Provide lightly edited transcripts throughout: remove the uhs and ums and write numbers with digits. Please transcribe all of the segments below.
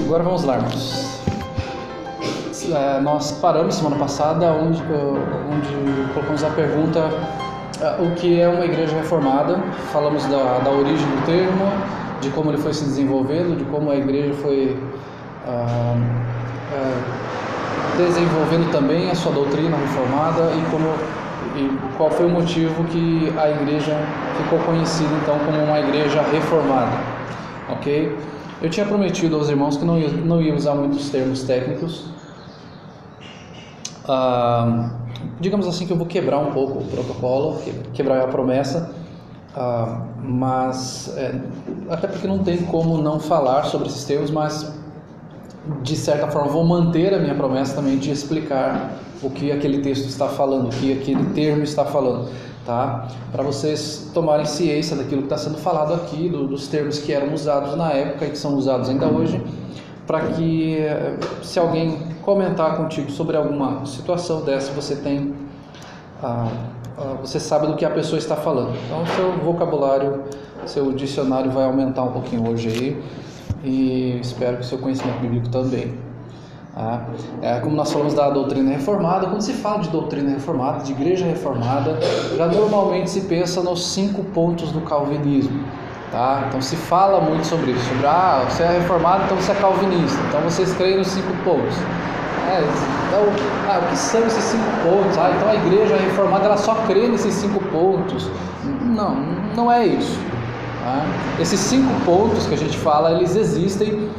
Agora vamos lá, irmãos. Nós paramos semana passada onde colocamos a pergunta o que é uma igreja reformada. Falamos da origem do termo, de como ele foi se desenvolvendo, de como a igreja foi desenvolvendo também a sua doutrina reformada e qual foi o motivo que a igreja ficou conhecida então como uma igreja reformada, ok? Eu tinha prometido aos irmãos que não ia usar muitos termos técnicos. Digamos assim que eu vou quebrar um pouco o protocolo, quebrar a promessa, mas até porque não tem como não falar sobre esses termos, mas de certa forma vou manter a minha promessa também de explicar o que aquele texto está falando, o que aquele termo está falando, tá? Para vocês tomarem ciência daquilo que está sendo falado aqui, dos termos que eram usados na época e que são usados ainda hoje, para que se alguém comentar contigo sobre alguma situação dessa, você tem você sabe do que a pessoa está falando. Então seu vocabulário, seu dicionário vai aumentar um pouquinho hoje aí, e espero que o seu conhecimento bíblico também. Como nós falamos da doutrina reformada, quando se fala de doutrina reformada, de igreja reformada, já normalmente se pensa nos 5 pontos do calvinismo, tá? Então se fala muito sobre isso, sobre você é reformado, então você é calvinista, então vocês creem nos 5 pontos. Então, o que são esses 5 pontos? Então a igreja reformada ela só crê nesses 5 pontos. Não é isso. Esses 5 pontos que a gente fala, eles existem,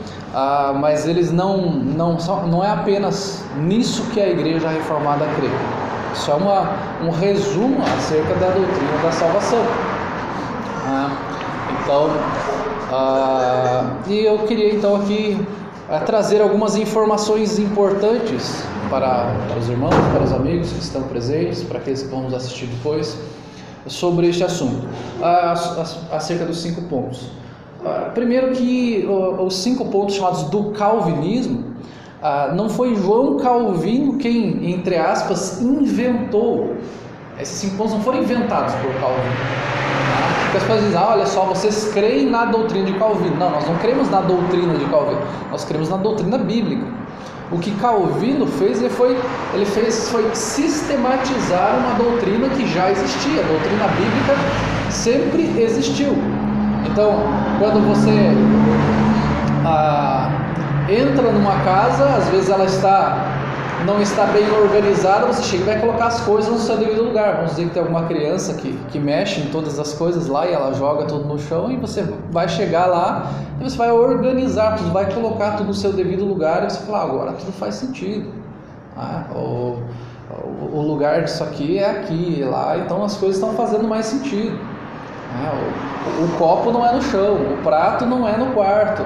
mas eles não é apenas nisso que a igreja reformada crê. Isso é um resumo acerca da doutrina da salvação. E eu queria então aqui trazer algumas informações importantes para os irmãos, para os amigos que estão presentes, para aqueles que vão nos assistir depois, sobre este assunto, acerca dos 5 pontos. Primeiro que os 5 pontos chamados do calvinismo, não foi João Calvino quem, entre aspas, inventou. Esses 5 pontos não foram inventados por Calvino. Porque as pessoas dizem, olha só, vocês creem na doutrina de Calvino. Não, nós não cremos na doutrina de Calvino, nós cremos na doutrina bíblica. O que Calvino fez, ele foi sistematizar uma doutrina que já existia. A doutrina bíblica sempre existiu. Então, quando você entra numa casa, às vezes ela não está bem organizada, você chega e vai colocar as coisas no seu devido lugar. Vamos dizer que tem alguma criança que mexe em todas as coisas lá e ela joga tudo no chão, e você vai chegar lá e você vai organizar tudo, vai colocar tudo no seu devido lugar, e você fala, agora tudo faz sentido. O lugar disso aqui é aqui e lá, então as coisas estão fazendo mais sentido. O copo não é no chão, o prato não é no quarto.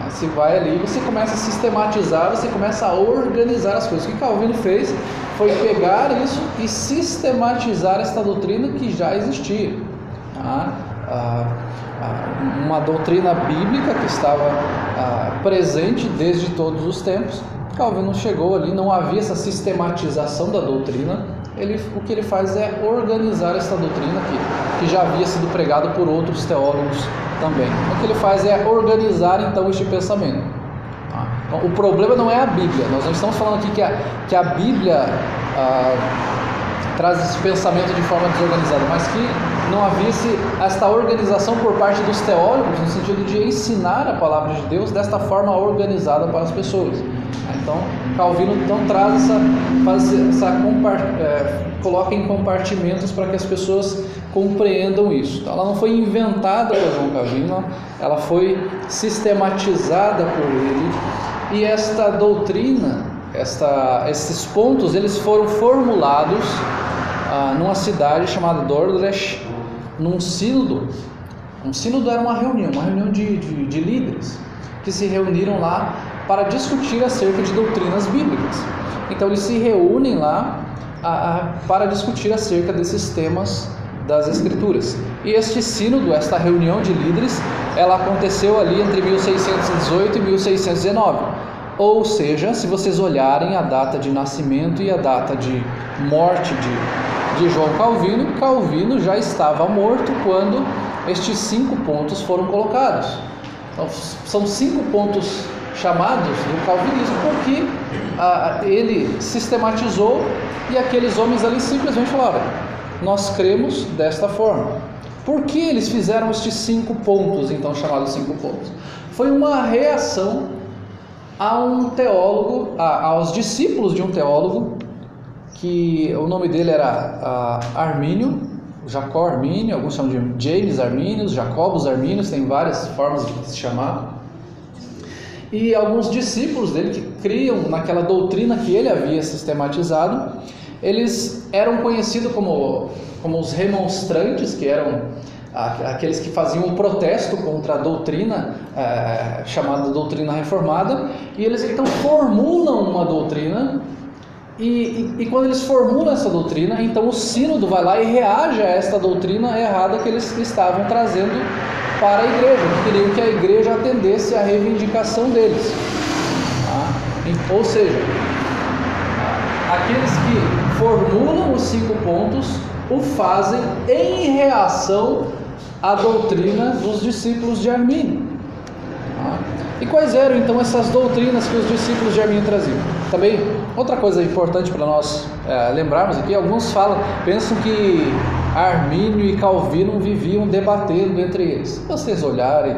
Você vai ali, você começa a sistematizar, você começa a organizar as coisas. O que Calvino fez foi pegar isso e sistematizar esta doutrina que já existia. Uma doutrina bíblica que estava presente desde todos os tempos. Calvino chegou ali, não havia essa sistematização da doutrina. O que ele faz é organizar essa doutrina que já havia sido pregado por outros teólogos também. O que ele faz é organizar então este pensamento. Então, o problema não é a Bíblia. Nós não estamos falando aqui que a Bíblia traz esse pensamento de forma desorganizada, mas que não havia esta organização por parte dos teólogos, no sentido de ensinar a palavra de Deus desta forma organizada para as pessoas. Então, Calvino traz coloca em compartimentos para que as pessoas compreendam isso. Então, ela não foi inventada por João Calvino, ela foi sistematizada por ele, e esta doutrina, esses pontos, eles foram formulados numa cidade chamada Dordrecht, num sínodo. Um sínodo era uma reunião de líderes que se reuniram lá para discutir acerca de doutrinas bíblicas. Então eles se reúnem lá para discutir acerca desses temas das Escrituras. E este sínodo, esta reunião de líderes, ela aconteceu ali entre 1618 e 1619. Ou seja, se vocês olharem a data de nascimento e a data de morte de João Calvino, Calvino já estava morto quando estes 5 pontos foram colocados. Então, são 5 pontos chamados do calvinismo, porque ele sistematizou e aqueles homens ali simplesmente falaram: nós cremos desta forma. Por que eles fizeram estes 5 pontos, então chamados 5 pontos? Foi uma reação a um teólogo, aos discípulos de um teólogo, que o nome dele era Armínio, Jacó Armínio, alguns chamam de James Arminius, Jacobus Arminius, tem várias formas de se chamar. E alguns discípulos dele que criam naquela doutrina que ele havia sistematizado, eles eram conhecidos como os remonstrantes, que eram aqueles que faziam um protesto contra a doutrina chamada doutrina reformada, e eles então formulam uma doutrina, e quando eles formulam essa doutrina, então o sínodo vai lá e reage a esta doutrina errada que eles estavam trazendo para a igreja, que queriam que a igreja atendesse à reivindicação deles. Ou seja, aqueles que formulam os 5 pontos o fazem em reação à doutrina dos discípulos de Armínio. E quais eram então essas doutrinas que os discípulos de Armínio traziam? Também, outra coisa importante para nós lembrarmos aqui, alguns pensam que Armínio e Calvino viviam debatendo entre eles. Se vocês olharem,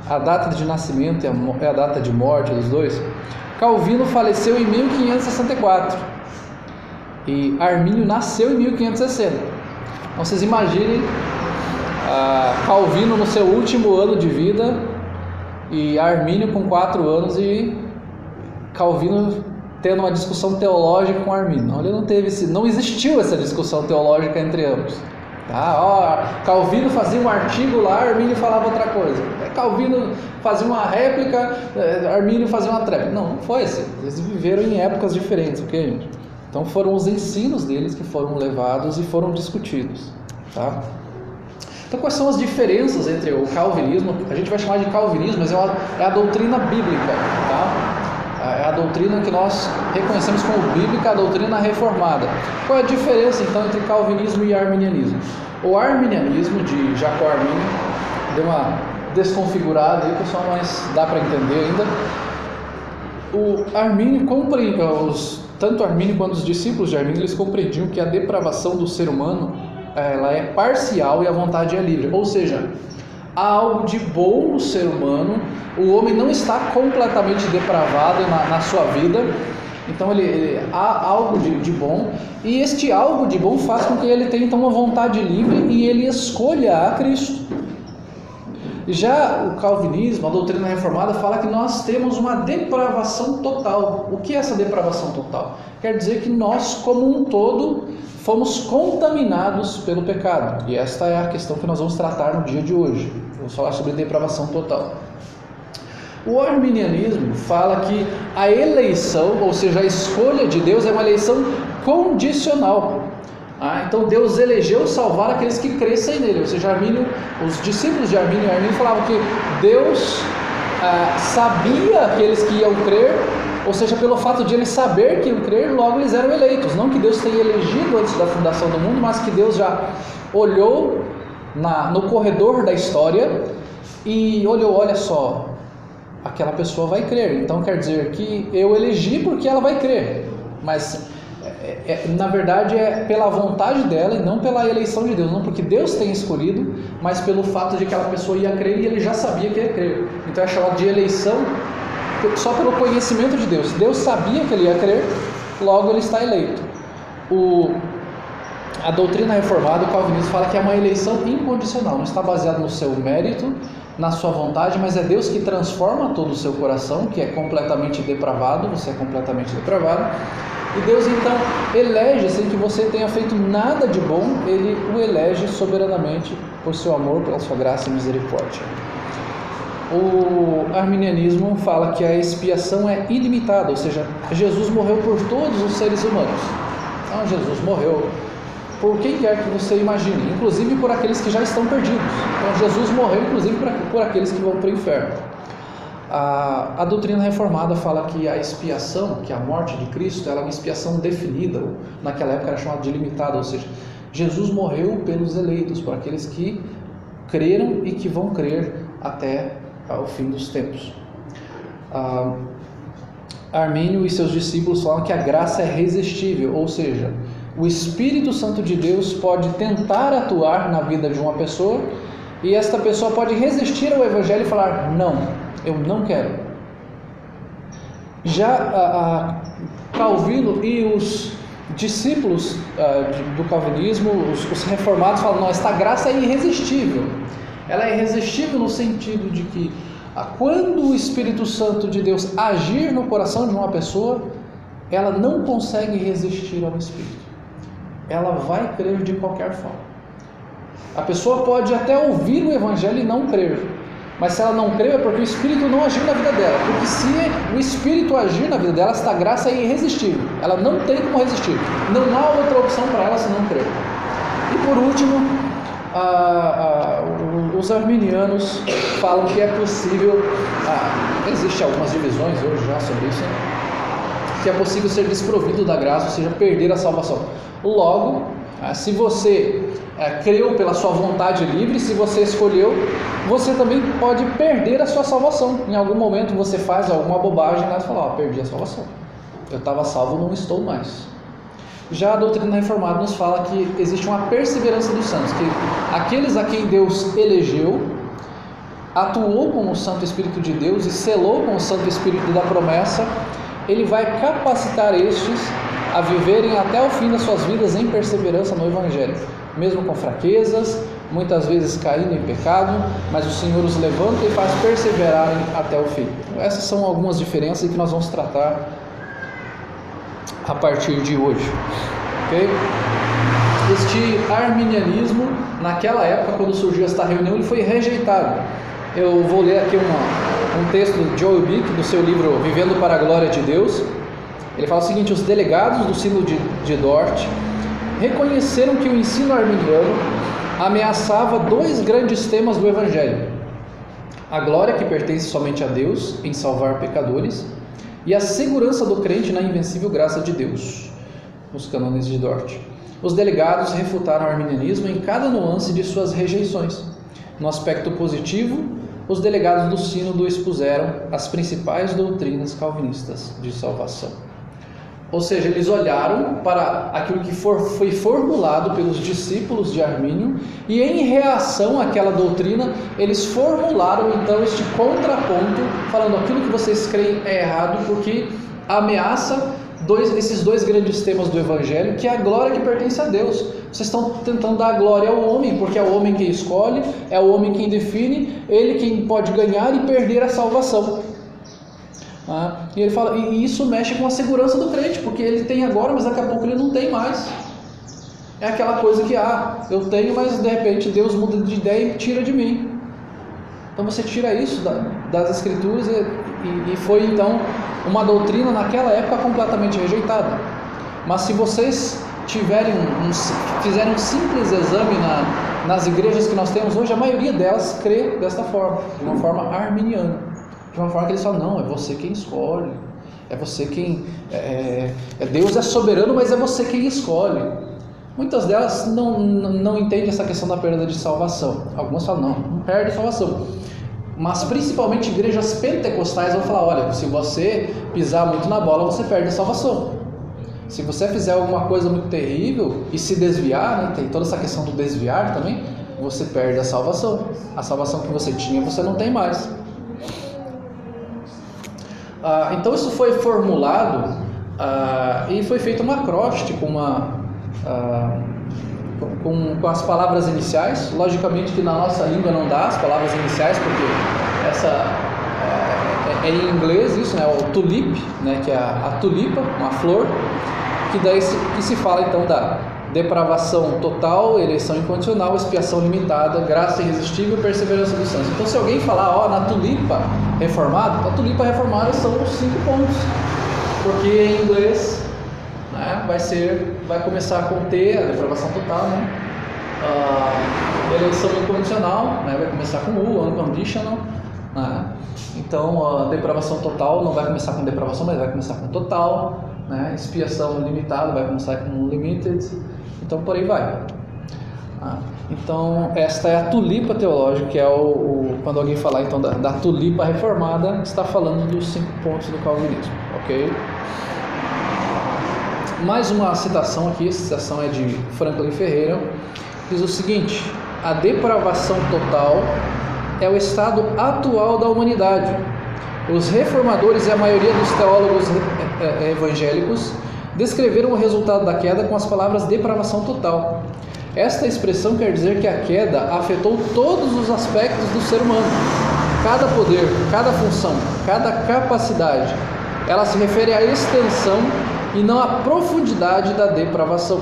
a data de nascimento é a data de morte dos dois. Calvino faleceu em 1564 e Armínio nasceu em 1560. Então vocês imaginem Calvino no seu último ano de vida e Armínio com 4 anos e Calvino tendo uma discussão teológica com Armínio. Não existiu essa discussão teológica entre ambos. Calvino fazia um artigo lá, Armínio falava outra coisa. Calvino fazia uma réplica, Armínio fazia uma tréplica. Não foi assim. Eles viveram em épocas diferentes, ok, gente? Então foram os ensinos deles que foram levados e foram discutidos, tá? Então quais são as diferenças entre o calvinismo? A gente vai chamar de calvinismo, mas é a doutrina bíblica, tá? É a doutrina que nós reconhecemos como bíblica, a doutrina reformada. Qual é a diferença então entre calvinismo e arminianismo? O arminianismo de Jacó Armínio deu uma desconfigurada aí, pessoal, mas dá para entender ainda. O Armínio tanto Armínio quanto os discípulos de Armínio, eles compreendiam que a depravação do ser humano ela é parcial e a vontade é livre. Ou seja, há algo de bom no ser humano, o homem não está completamente depravado na sua vida, então há algo de bom, e este algo de bom faz com que ele tenha então uma vontade livre e ele escolha a Cristo. Já o calvinismo, a doutrina reformada, fala que nós temos uma depravação total. O que é essa depravação total? Quer dizer que nós, como um todo, fomos contaminados pelo pecado. E esta é a questão que nós vamos tratar no dia de hoje. Vamos falar sobre depravação total. O arminianismo fala que a eleição, ou seja, a escolha de Deus é uma eleição condicional. Então Deus elegeu salvar aqueles que crescem nele. Ou seja, os discípulos de Armínio falavam que Deus sabia aqueles que iam crer, ou seja, pelo fato de eles saber que iam crer, logo eles eram eleitos. Não que Deus tenha elegido antes da fundação do mundo, mas que Deus já olhou no corredor da história e olhou: olha só, aquela pessoa vai crer, então quer dizer que eu elegi porque ela vai crer. Mas na verdade é pela vontade dela e não pela eleição de Deus, não porque Deus tem escolhido, mas pelo fato de que aquela pessoa ia crer e ele já sabia que ia crer. Então é chamado de eleição só pelo conhecimento de Deus. Deus sabia que ele ia crer, logo ele está eleito. A doutrina reformada, o calvinismo, fala que é uma eleição incondicional, não está baseado no seu mérito, na sua vontade, mas é Deus que transforma todo o seu coração, que é completamente depravado, você é completamente depravado, e Deus então elege, sem que você tenha feito nada de bom, Ele o elege soberanamente por seu amor, pela sua graça e misericórdia. O arminianismo fala que a expiação é ilimitada, ou seja, Jesus morreu por todos os seres humanos. Então Jesus morreu por quem quer que você imagine, inclusive por aqueles que já estão perdidos. Então Jesus morreu inclusive por aqueles que vão para o inferno. A doutrina reformada fala que a expiação, que a morte de Cristo, ela é uma expiação definida, naquela época era chamada de limitada, ou seja, Jesus morreu pelos eleitos, por aqueles que creram e que vão crer até ao fim dos tempos. Armínio e seus discípulos falam que a graça é resistível, ou seja, o Espírito Santo de Deus pode tentar atuar na vida de uma pessoa e esta pessoa pode resistir ao Evangelho e falar: não, eu não quero. Já Calvino e os discípulos do calvinismo, os reformados, falam: não, esta graça é irresistível. Ela é irresistível no sentido de que quando o Espírito Santo de Deus agir no coração de uma pessoa, ela não consegue resistir ao Espírito. Ela vai crer de qualquer forma. A pessoa pode até ouvir o Evangelho e não crer, mas se ela não crer é porque o Espírito não agiu na vida dela. Porque se o Espírito agir na vida dela, esta graça é irresistível. Ela não tem como resistir. Não há outra opção para ela se não crer. E por último, os arminianos falam que é possível, existem algumas divisões hoje já sobre isso, que é possível ser desprovido da graça, ou seja, perder a salvação. Logo, se você creu pela sua vontade livre, se você escolheu, você também pode perder a sua salvação. Em algum momento você faz alguma bobagem e fala: perdi a salvação, eu estava salvo, não estou mais. Já a doutrina reformada nos fala que existe uma perseverança dos santos, que aqueles a quem Deus elegeu, atuou com o Santo Espírito de Deus e selou com o Santo Espírito da promessa, ele vai capacitar estes a viverem até o fim das suas vidas em perseverança no Evangelho, mesmo com fraquezas, muitas vezes caindo em pecado, mas o Senhor os levanta e faz perseverarem até o fim. Essas são algumas diferenças que nós vamos tratar a partir de hoje. Okay? Este arminianismo, naquela época, quando surgiu esta reunião, ele foi rejeitado. Eu vou ler aqui um texto de Joel Bick, do seu livro Vivendo para a Glória de Deus. Ele fala o seguinte: os delegados do Sínodo de Dort reconheceram que o ensino arminiano ameaçava dois grandes temas do Evangelho: a glória que pertence somente a Deus em salvar pecadores e a segurança do crente na invencível graça de Deus, nos cânones de Dort. Os delegados refutaram o arminianismo em cada nuance de suas rejeições. No aspecto positivo, os delegados do sínodo expuseram as principais doutrinas calvinistas de salvação. Ou seja, eles olharam para aquilo que foi formulado pelos discípulos de Armínio e, em reação àquela doutrina, eles formularam então este contraponto, falando: aquilo que vocês creem é errado porque ameaça esses dois grandes temas do Evangelho, que é a glória que pertence a Deus. Vocês estão tentando dar glória ao homem, porque é o homem quem escolhe, é o homem quem define, ele quem pode ganhar e perder a salvação. E ele fala, e isso mexe com a segurança do crente, porque ele tem agora, mas daqui a pouco ele não tem mais. É aquela coisa que, eu tenho, mas de repente Deus muda de ideia e tira de mim. Então você tira isso das Escrituras e foi então uma doutrina naquela época completamente rejeitada. Mas se vocês fizerem um simples exame nas igrejas que nós temos hoje, a maioria delas crê desta forma, de uma forma arminiana, de uma forma que eles falam: não, é você quem escolhe, é você quem Deus é soberano, mas é você quem escolhe. Muitas delas não entendem essa questão da perda de salvação. Algumas falam: não perde a salvação. Mas principalmente igrejas pentecostais vão falar: olha, se você pisar muito na bola, você perde a salvação. Se você fizer alguma coisa muito terrível e se desviar, tem toda essa questão do desviar também, você perde a salvação. A salvação que você tinha, você não tem mais. Então isso foi formulado e foi feito um acróstico com as palavras iniciais. Logicamente que na nossa língua não dá as palavras iniciais, porque essa é em inglês isso, né? O tulip, né? Que é a tulipa, uma flor, que daí que se fala então da depravação total, eleição incondicional, expiação limitada, graça irresistível, perseverança dos santos. Então se alguém falar, na tulipa reformada, a tulipa reformada são os 5 pontos, porque em inglês, né, vai começar com T, a depravação total, né? Eleição incondicional, né, vai começar com U, unconditional, né? Então a depravação total não vai começar com depravação, mas vai começar com total, né? Expiação limitada vai começar com limited, então por aí vai. Então, esta é a tulipa teológica, que é quando alguém falar então da tulipa reformada, está falando dos 5 pontos do calvinismo, ok? Mais uma citação aqui, essa citação é de Franklin Ferreira, diz o seguinte: a depravação total é o estado atual da humanidade. Os reformadores e a maioria dos teólogos evangélicos descreveram o resultado da queda com as palavras depravação total. Esta expressão quer dizer que a queda afetou todos os aspectos do ser humano, cada poder, cada função, cada capacidade. Ela se refere à extensão e não à profundidade da depravação.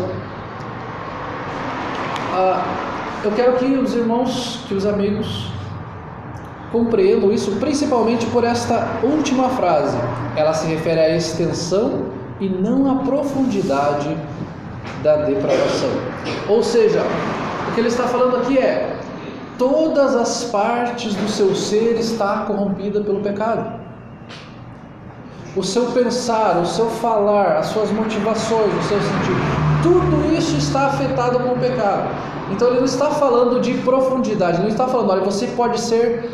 Eu quero que os irmãos, que os amigos compreendam isso, principalmente por esta última frase. Ela se refere à extensão e não à profundidade da depravação. Ou seja, o que ele está falando aqui é: todas as partes do seu ser está corrompida pelo pecado. O seu pensar, o seu falar, as suas motivações, o seu sentir, tudo isso está afetado pelo pecado. Então ele não está falando de profundidade, ele não está falando, olha, você pode ser,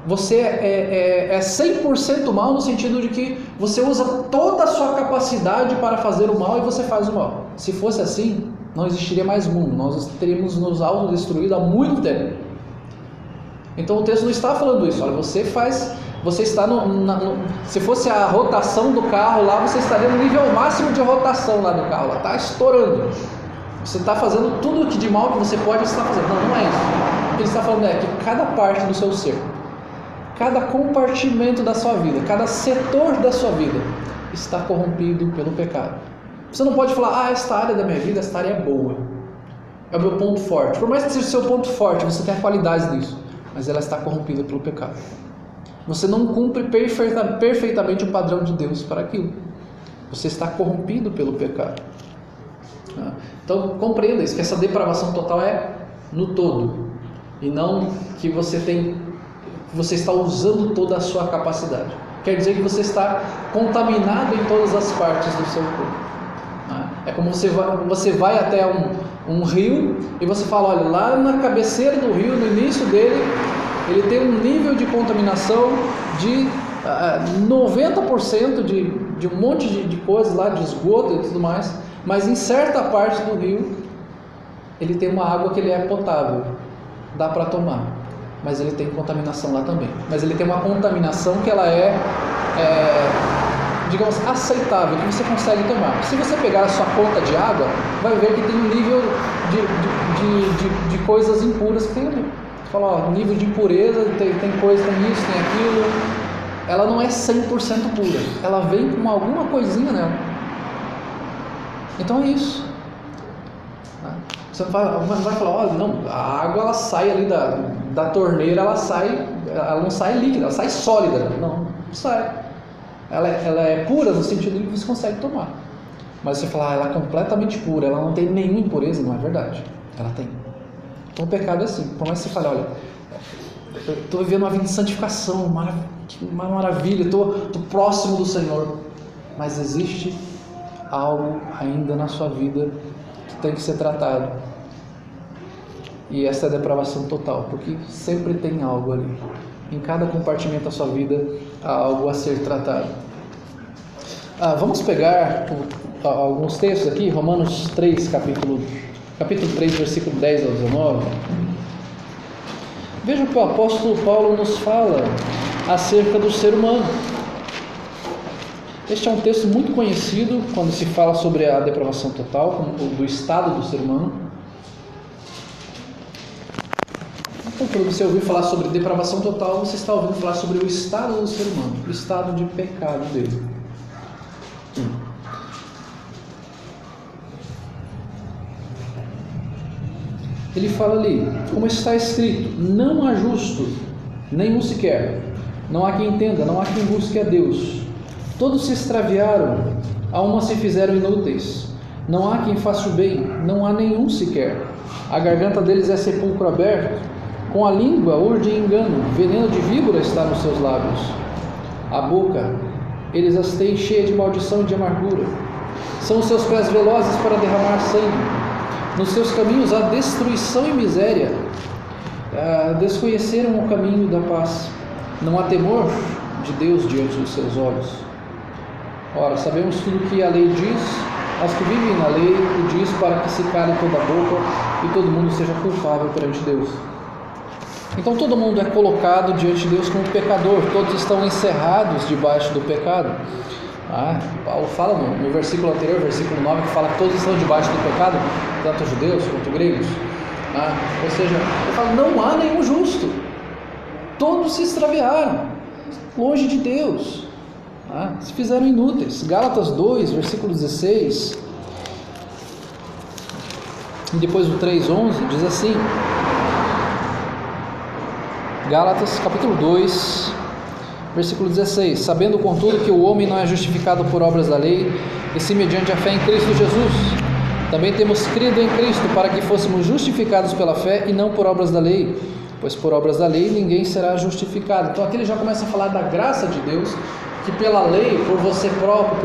você é 100% mal, no sentido de que você usa toda a sua capacidade para fazer o mal e você faz o mal. Se fosse assim, não existiria mais mundo, nós teríamos nos autodestruído há muito tempo. Então o texto não está falando isso, olha, você está se fosse a rotação do carro lá, você estaria no nível máximo de rotação lá do carro, lá está estourando. Você está fazendo tudo de mal que você pode estar fazendo. Não é isso. O que ele está falando é que cada parte do seu ser, cada compartimento da sua vida, cada setor da sua vida está corrompido pelo pecado. Você não pode falar, esta área da minha vida, esta área é boa, é o meu ponto forte. Por mais que seja o seu ponto forte, você tem qualidades nisso, mas ela está corrompida pelo pecado. Você não cumpre perfeitamente o padrão de Deus para aquilo. Você está corrompido pelo pecado. Então compreenda isso, que essa depravação total é no todo, e não que você está usando toda a sua capacidade. Quer dizer que você está contaminado em todas as partes do seu corpo. É como você vai até um rio e você fala, olha, lá na cabeceira do rio, no início dele, ele tem um nível de contaminação de 90% de um monte de coisas lá, de esgoto e tudo mais. Mas em certa parte do rio, ele tem uma água que ele é potável, dá para tomar, mas ele tem contaminação lá também. Mas ele tem uma contaminação que ela digamos, aceitável, que você consegue tomar. Se você pegar a sua conta de água, vai ver que tem um nível de coisas impuras que tem ali. Você fala, nível de impureza, tem coisa, tem isso, tem aquilo. Ela não é 100% pura, ela vem com alguma coisinha nela. Então é isso. Você não vai falar, olha, não, a água ela sai ali da torneira, ela não sai líquida, ela sai sólida. Não sai. Ela é pura no sentido de que você consegue tomar. Mas você fala, ela é completamente pura, ela não tem nenhuma impureza, não é verdade. Ela tem. Então o pecado é assim. Por mais que você fale, olha, eu estou vivendo uma vida de santificação, uma maravilha, estou próximo do Senhor. Mas existe algo ainda na sua vida que tem que ser tratado, e essa é a depravação total, porque sempre tem algo ali, em cada compartimento da sua vida há algo a ser tratado. Vamos pegar alguns textos aqui, Romanos 3, capítulo 3, versículo 10 ao 19. Veja o que o apóstolo Paulo nos fala acerca do ser humano. Este é um texto muito conhecido quando se fala sobre a depravação total, do estado do ser humano. Então, quando você ouvir falar sobre depravação total, você está ouvindo falar sobre o estado do ser humano, o estado de pecado dele. Ele fala ali, como está escrito, não há justo, nenhum sequer, não há quem entenda, não há quem busque a Deus. Todos se extraviaram, a uma se fizeram inúteis. Não há quem faça o bem, não há nenhum sequer. A garganta deles é sepulcro aberto, com a língua urdem engano, veneno de víbora está nos seus lábios. A boca, eles as têm cheia de maldição e de amargura. São os seus pés velozes para derramar sangue. nos seus caminhos há destruição e miséria. Desconheceram o caminho da paz. Não há temor de Deus diante dos seus olhos. Ora, sabemos tudo que a lei diz, aos que vivem na lei o diz para que se cale toda a boca e todo mundo seja culpável perante Deus. Então todo mundo é colocado diante de Deus como pecador, todos estão encerrados debaixo do pecado. Paulo fala no versículo anterior, versículo 9, que fala que todos estão debaixo do pecado, tanto judeus quanto gregos. Ou seja, ele fala, não há nenhum justo, todos se extraviaram, longe de Deus, se fizeram inúteis. Gálatas 2, versículo 16, e depois o 3:11, diz assim, Gálatas capítulo 2, versículo 16: sabendo contudo que o homem não é justificado por obras da lei, e sim mediante a fé em Cristo Jesus. Também temos crido em Cristo para que fôssemos justificados pela fé e não por obras da lei, pois por obras da lei ninguém será justificado. Então aqui ele já começa a falar da graça de Deus, que pela lei, por você próprio,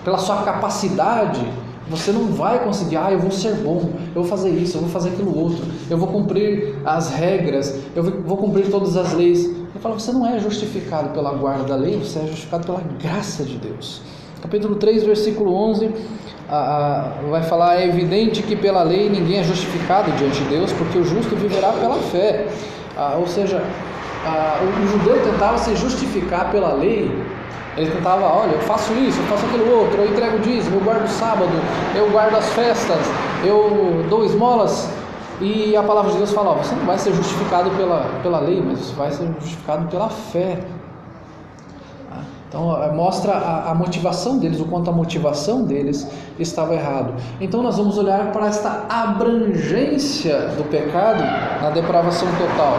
pela sua capacidade, você não vai conseguir, eu vou ser bom, eu vou fazer isso, eu vou fazer aquilo outro, eu vou cumprir as regras, eu vou cumprir todas as leis. Ele fala, você não é justificado pela guarda da lei, você é justificado pela graça de Deus. Capítulo 3, versículo 11, vai falar, é evidente que pela lei ninguém é justificado diante de Deus, porque o justo viverá pela fé. Ou seja, o judeu tentava se justificar pela lei. Ele tentava, olha, eu faço isso, eu faço aquilo outro, eu entrego o dízimo, eu guardo o sábado, eu guardo as festas, eu dou esmolas. E a palavra de Deus fala, você não vai ser justificado pela lei, mas você vai ser justificado pela fé. Então mostra a motivação deles, o quanto a motivação deles estava errado. Então nós vamos olhar para esta abrangência do pecado na depravação total,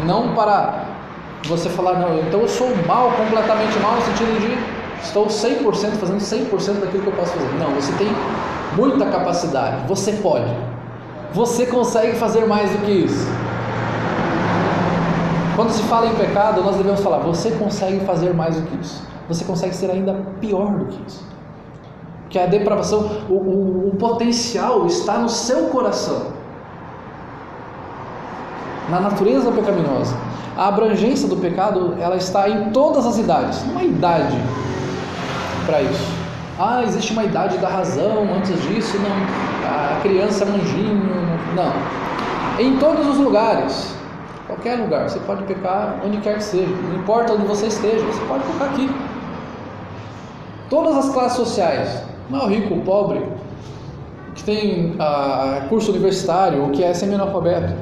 e não para você falar, não, então eu sou mal, completamente mal, no sentido de estou 100% fazendo 100% daquilo que eu posso fazer. Não, você tem muita capacidade, você pode, você consegue fazer mais do que isso. Quando se fala em pecado, nós devemos falar, você consegue fazer mais do que isso, você consegue ser ainda pior do que isso, porque a depravação, o potencial está no seu coração, na natureza pecaminosa. A abrangência do pecado, ela está em todas as idades, não há idade para isso. Existe uma idade da razão, antes disso não, a criança é um anjinho, não. Em todos os lugares, qualquer lugar, você pode pecar onde quer que seja, não importa onde você esteja, você pode pecar aqui. Todas as classes sociais, não é o rico, o pobre, que tem curso universitário, ou que é semi-analfabeto,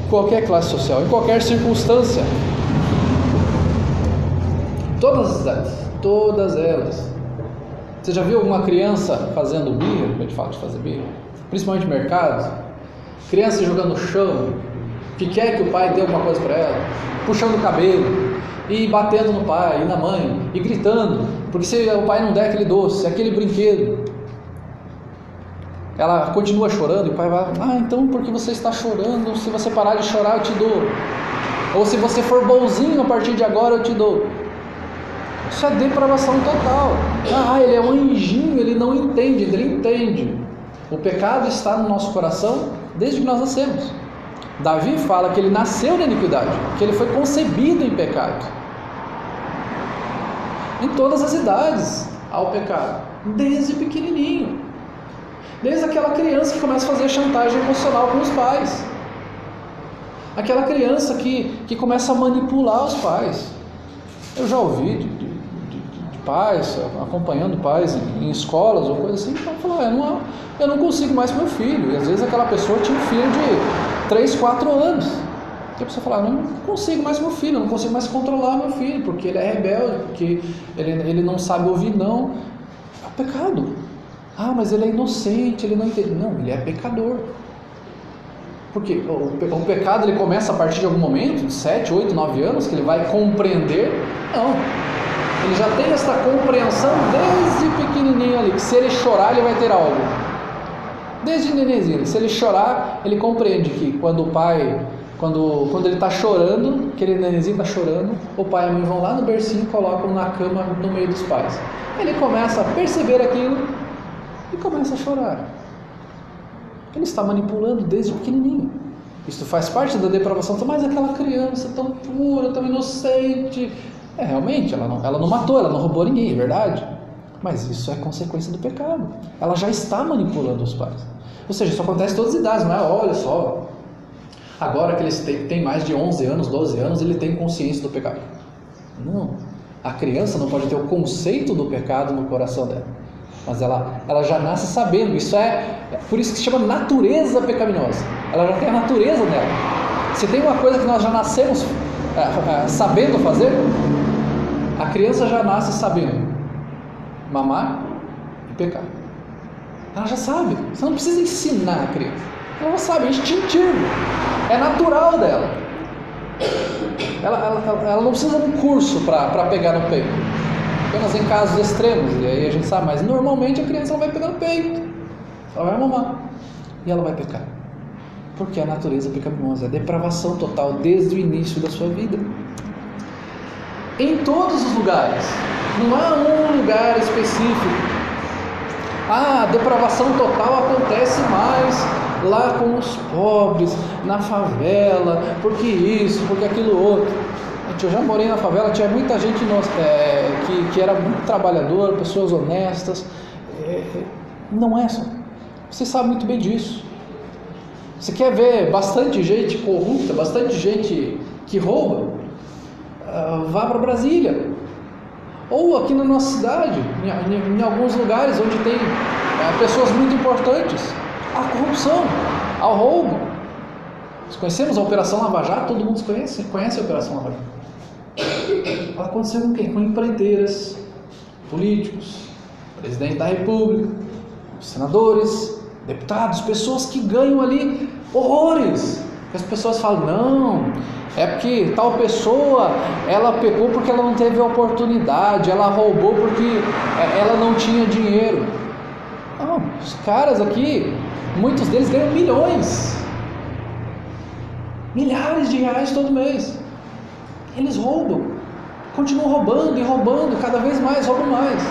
qualquer classe social, em qualquer circunstância, todas as idades, todas elas. Você já viu alguma criança fazendo birra? A gente fala de fazer birra, principalmente em mercados, criança jogando no chão, que quer que o pai dê alguma coisa para ela, puxando o cabelo, e batendo no pai e na mãe, e gritando, porque se o pai não der aquele doce, aquele brinquedo, ela continua chorando, e o pai vai, então porque você está chorando, se você parar de chorar eu te dou, ou se você for bonzinho a partir de agora eu te dou. Isso é depravação total. Ele é um anjinho, ele não entende, ele entende. O pecado está no nosso coração desde que nós nascemos. Davi fala que ele nasceu na iniquidade, que ele foi concebido em pecado. Em todas as idades há o pecado, desde pequenininho. Desde aquela criança que começa a fazer chantagem emocional com os pais, aquela criança que começa a manipular os pais. Eu já ouvi de pais, acompanhando pais em escolas ou coisa assim, então falar, eu não consigo mais com meu filho. E às vezes aquela pessoa tinha um filho de 3, 4 anos. E a pessoa fala, não consigo mais com meu filho, eu não consigo mais controlar meu filho, porque ele é rebelde, porque ele não sabe ouvir não. É pecado. Mas ele é inocente, ele não entende. Não, ele é pecador. Porque o pecado ele começa a partir de algum momento, de 7, 8, 9 anos, que ele vai compreender? Não. Ele já tem essa compreensão desde pequenininho ali, que se ele chorar ele vai ter algo. Desde nenenzinho, se ele chorar, ele compreende que quando o pai, quando ele está chorando, aquele nenenzinho está chorando, o pai e a mãe vão lá no bercinho e colocam na cama no meio dos pais. Ele começa a perceber aquilo e começa a chorar. Ele está manipulando desde pequenininho. Isso faz parte da depravação. Mas aquela criança tão pura, tão inocente... realmente, ela não matou, ela não roubou ninguém, é verdade. Mas isso é consequência do pecado. Ela já está manipulando os pais. Ou seja, isso acontece em todas as idades, não é? Olha só, agora que eles têm mais de 11 anos, 12 anos, ele tem consciência do pecado. Não. A criança não pode ter o conceito do pecado no coração dela. Mas ela já nasce sabendo. Isso por isso que se chama natureza pecaminosa. Ela já tem a natureza dela. Se tem uma coisa que nós já nascemos sabendo fazer, a criança já nasce sabendo mamar e pecar. Ela já sabe. Você não precisa ensinar a criança. Ela já sabe, é instintivo. É natural dela. Ela não precisa de um curso para pegar no peito. Apenas em casos extremos, e aí a gente sabe. Mas normalmente a criança ela vai pegar no peito. Ela vai mamar. E ela vai pecar. Porque é a natureza pecaminosa. É a depravação total desde o início da sua vida. Em todos os lugares. Não há um lugar específico. A depravação total acontece mais lá com os pobres, na favela, porque isso, porque aquilo outro. Gente, eu já morei na favela, tinha muita gente que era muito trabalhadora, pessoas honestas. Não é só. Você sabe muito bem disso. Você quer ver bastante gente corrupta, bastante gente que rouba? Vá para Brasília. Ou aqui na nossa cidade, em alguns lugares onde tem pessoas muito importantes. A corrupção, ao roubo. Nós conhecemos a Operação Lava Jato, todo mundo conhece a Operação Lava Jato. Ela aconteceu com quem? Com empreiteiras, políticos, presidente da República, senadores, deputados, pessoas que ganham ali horrores. As pessoas falam, não, é porque tal pessoa, ela pecou porque ela não teve oportunidade, ela roubou porque ela não tinha dinheiro. Não, os caras aqui, muitos deles ganham milhões, milhares de reais todo mês. Eles roubam, continuam roubando e roubando, cada vez mais, roubam mais.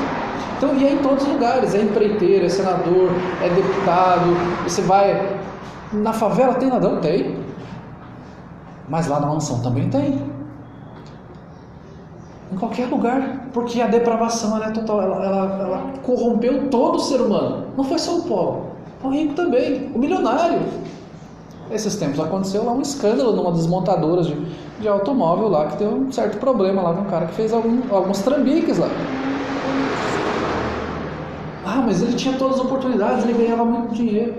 Então, e é em todos os lugares, é empreiteiro, é senador, é deputado. Você vai na favela, tem ladrão? Tem. Mas lá na mansão também tem. Em qualquer lugar, porque a depravação ela é total, ela corrompeu todo o ser humano. Não foi só o pobre, o rico também, o milionário. Esses tempos aconteceu lá um escândalo numa das montadoras de automóvel lá, que deu um certo problema lá com um cara que fez alguns trambiques lá. Mas ele tinha todas as oportunidades, ele ganhava muito dinheiro.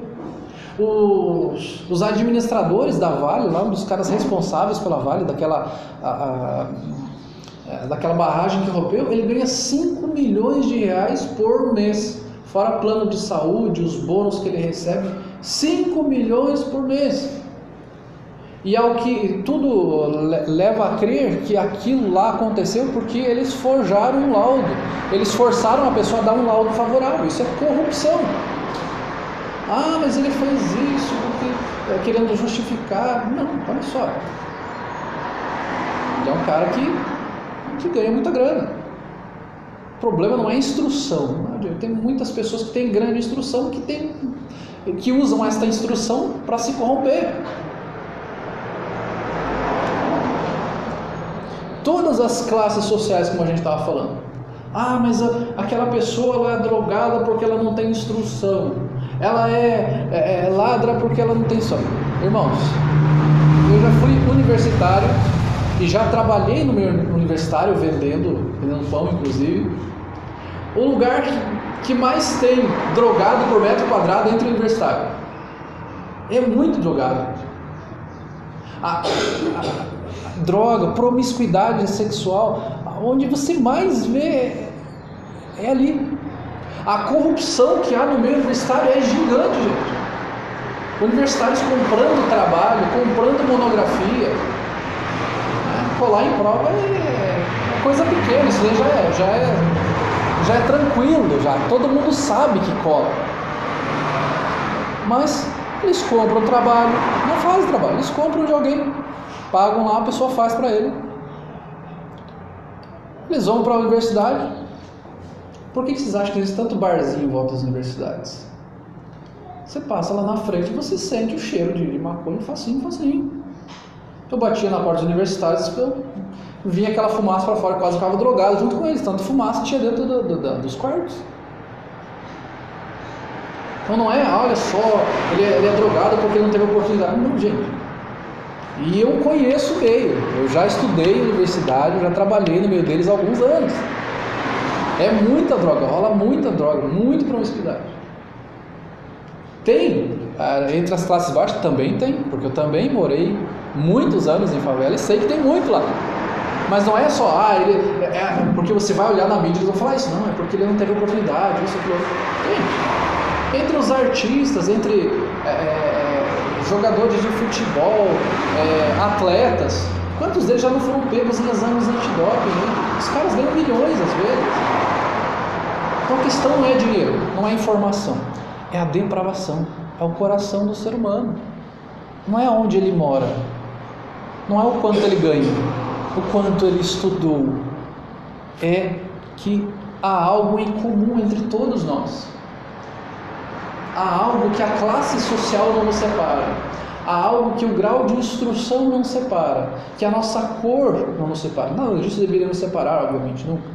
Os administradores da Vale, lá, um dos caras responsáveis pela Vale, daquela barragem que rompeu, ele ganha 5 milhões de reais por mês, fora plano de saúde, os bônus que ele recebe, 5 milhões por mês. E ao que tudo leva a crer que aquilo lá aconteceu porque eles forjaram um laudo, eles forçaram a pessoa a dar um laudo favorável. Isso é corrupção. Mas ele fez isso porque querendo justificar. Não, olha só. Ele é um cara que ganha muita grana. O problema não é a instrução. Tem muitas pessoas que têm grande instrução que usam esta instrução para se corromper. Todas as classes sociais, como a gente estava falando. Mas aquela pessoa ela é drogada porque ela não tem instrução. Ela é ladra porque ela não tem sonho. Irmãos, eu já fui universitário e já trabalhei no meu universitário vendendo pão, inclusive. O lugar que mais tem drogado por metro quadrado é entre o universitário. É muito drogado. A droga, promiscuidade sexual, onde você mais vê é ali. A corrupção que há no meio universitário é gigante, gente. Universitários comprando trabalho, comprando monografia. Colar em prova é coisa pequena, isso daí já é tranquilo, já. Todo mundo sabe que cola. Mas eles compram trabalho, não fazem trabalho, eles compram de alguém, pagam lá, a pessoa faz para ele. Eles vão para a universidade. Por que vocês acham que existe tanto barzinho em volta das universidades? Você passa lá na frente e você sente o cheiro de maconha facinho, facinho. Eu batia na porta dos universitários, eu vinha aquela fumaça para fora, quase ficava drogado junto com eles, tanto fumaça tinha dentro dos quartos. Então não é, olha só, ele é drogado porque ele não teve oportunidade. Não, gente. E eu conheço o meio, eu já estudei na universidade, eu já trabalhei no meio deles há alguns anos. É muita droga, rola muita droga, muita promiscuidade. Tem, entre as classes baixas também tem, porque eu também morei muitos anos em favela e sei que tem muito lá. Mas não é só, porque você vai olhar na mídia e eles vão falar isso, não, é porque ele não teve oportunidade, isso, aquilo. Tem. Entre os artistas, entre jogadores de futebol, atletas, quantos deles já não foram pegos em exames antidoping, né? Os caras ganham milhões às vezes. Então a questão não é dinheiro, não é informação, é a depravação, é o coração do ser humano. Não é onde ele mora, não é o quanto ele ganha, o quanto ele estudou. É que há algo em comum entre todos nós. Há algo que a classe social não nos separa. Há algo que o grau de instrução não separa. Que a nossa cor não nos separa. Nada disso deveria nos separar, obviamente, nunca.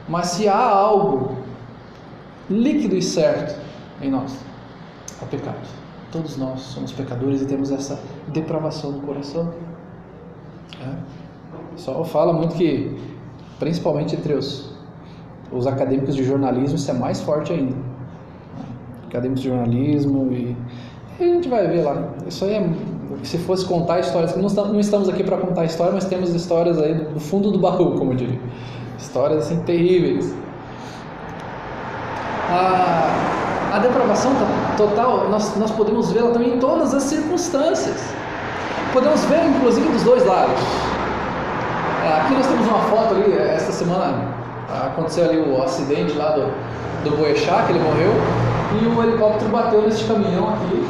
Mas se há algo líquido e certo em nós, é o pecado. Todos nós somos pecadores e temos essa depravação no coração. Só fala muito que, principalmente entre os acadêmicos de jornalismo, isso é mais forte ainda. Acadêmicos de jornalismo e a gente vai ver lá. Isso aí se fosse contar histórias, não estamos aqui para contar histórias, mas temos histórias aí do fundo do baú, como eu diria. Histórias assim terríveis. A depravação total, nós podemos vê-la também em todas as circunstâncias. Podemos ver, inclusive, dos dois lados. Aqui nós temos uma foto ali, esta semana aconteceu ali o acidente lá do Boechat, que ele morreu, e o helicóptero bateu nesse caminhão aqui.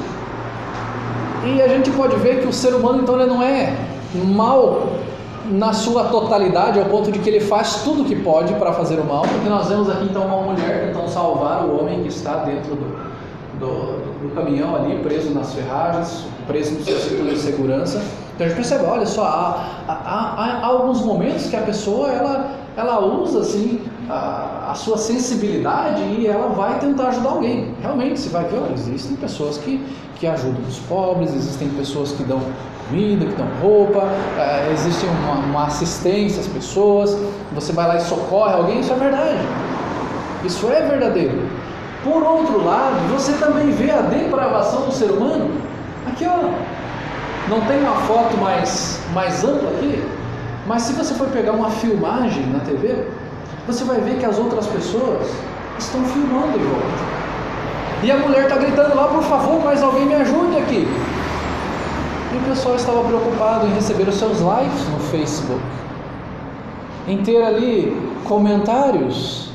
E a gente pode ver que o ser humano, então, ele não é mal na sua totalidade, ao ponto de que ele faz tudo o que pode para fazer o mal, porque nós vemos aqui então uma mulher tentando salvar o homem que está dentro do caminhão ali, preso nas ferragens, preso no seu cinturão de segurança. Então a gente percebe, olha só, há alguns momentos que a pessoa ela usa assim a sua sensibilidade e ela vai tentar ajudar alguém. Realmente, você vai ver, olha, existem pessoas que ajudam os pobres, existem pessoas que dão comida, que dão roupa, existe uma assistência às pessoas, você vai lá e socorre alguém, isso é verdade, isso é verdadeiro. Por outro lado, você também vê a depravação do ser humano. Aqui, ó, não tem uma foto mais ampla aqui, mas se você for pegar uma filmagem na TV, você vai ver que as outras pessoas estão filmando de volta. E a mulher está gritando lá, por favor, mas alguém me ajude aqui. E o pessoal estava preocupado em receber os seus likes no Facebook, em ter ali comentários,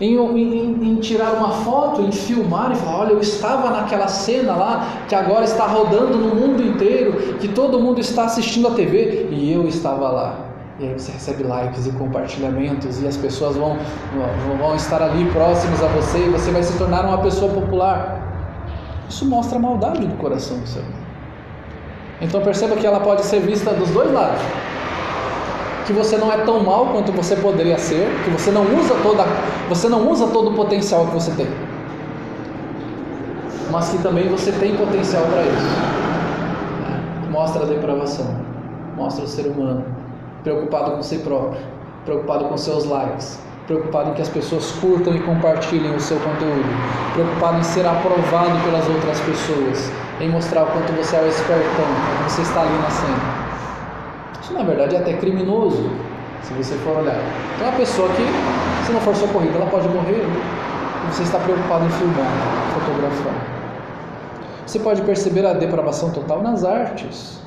em tirar uma foto, em filmar e falar, olha, eu estava naquela cena lá, que agora está rodando no mundo inteiro, que todo mundo está assistindo a TV, e eu estava lá. E aí você recebe likes e compartilhamentos, e as pessoas vão estar ali próximas a você, e você vai se tornar uma pessoa popular. Isso mostra a maldade do coração do ser humano. Então perceba que ela pode ser vista dos dois lados. Que você não é tão mal quanto você poderia ser, que você não usa todo o potencial que você tem, mas que também você tem potencial para isso. Mostra a depravação, mostra o ser humano preocupado com si próprio, preocupado com seus likes, preocupado em que as pessoas curtam e compartilhem o seu conteúdo, preocupado em ser aprovado pelas outras pessoas, em mostrar o quanto você é o espertão, quanto você está ali na cena. Isso na verdade é até criminoso, se você for olhar. Então a pessoa que, se não for socorrida, ela pode morrer, e você está preocupado em filmar, fotografar. Você pode perceber a depravação total nas artes.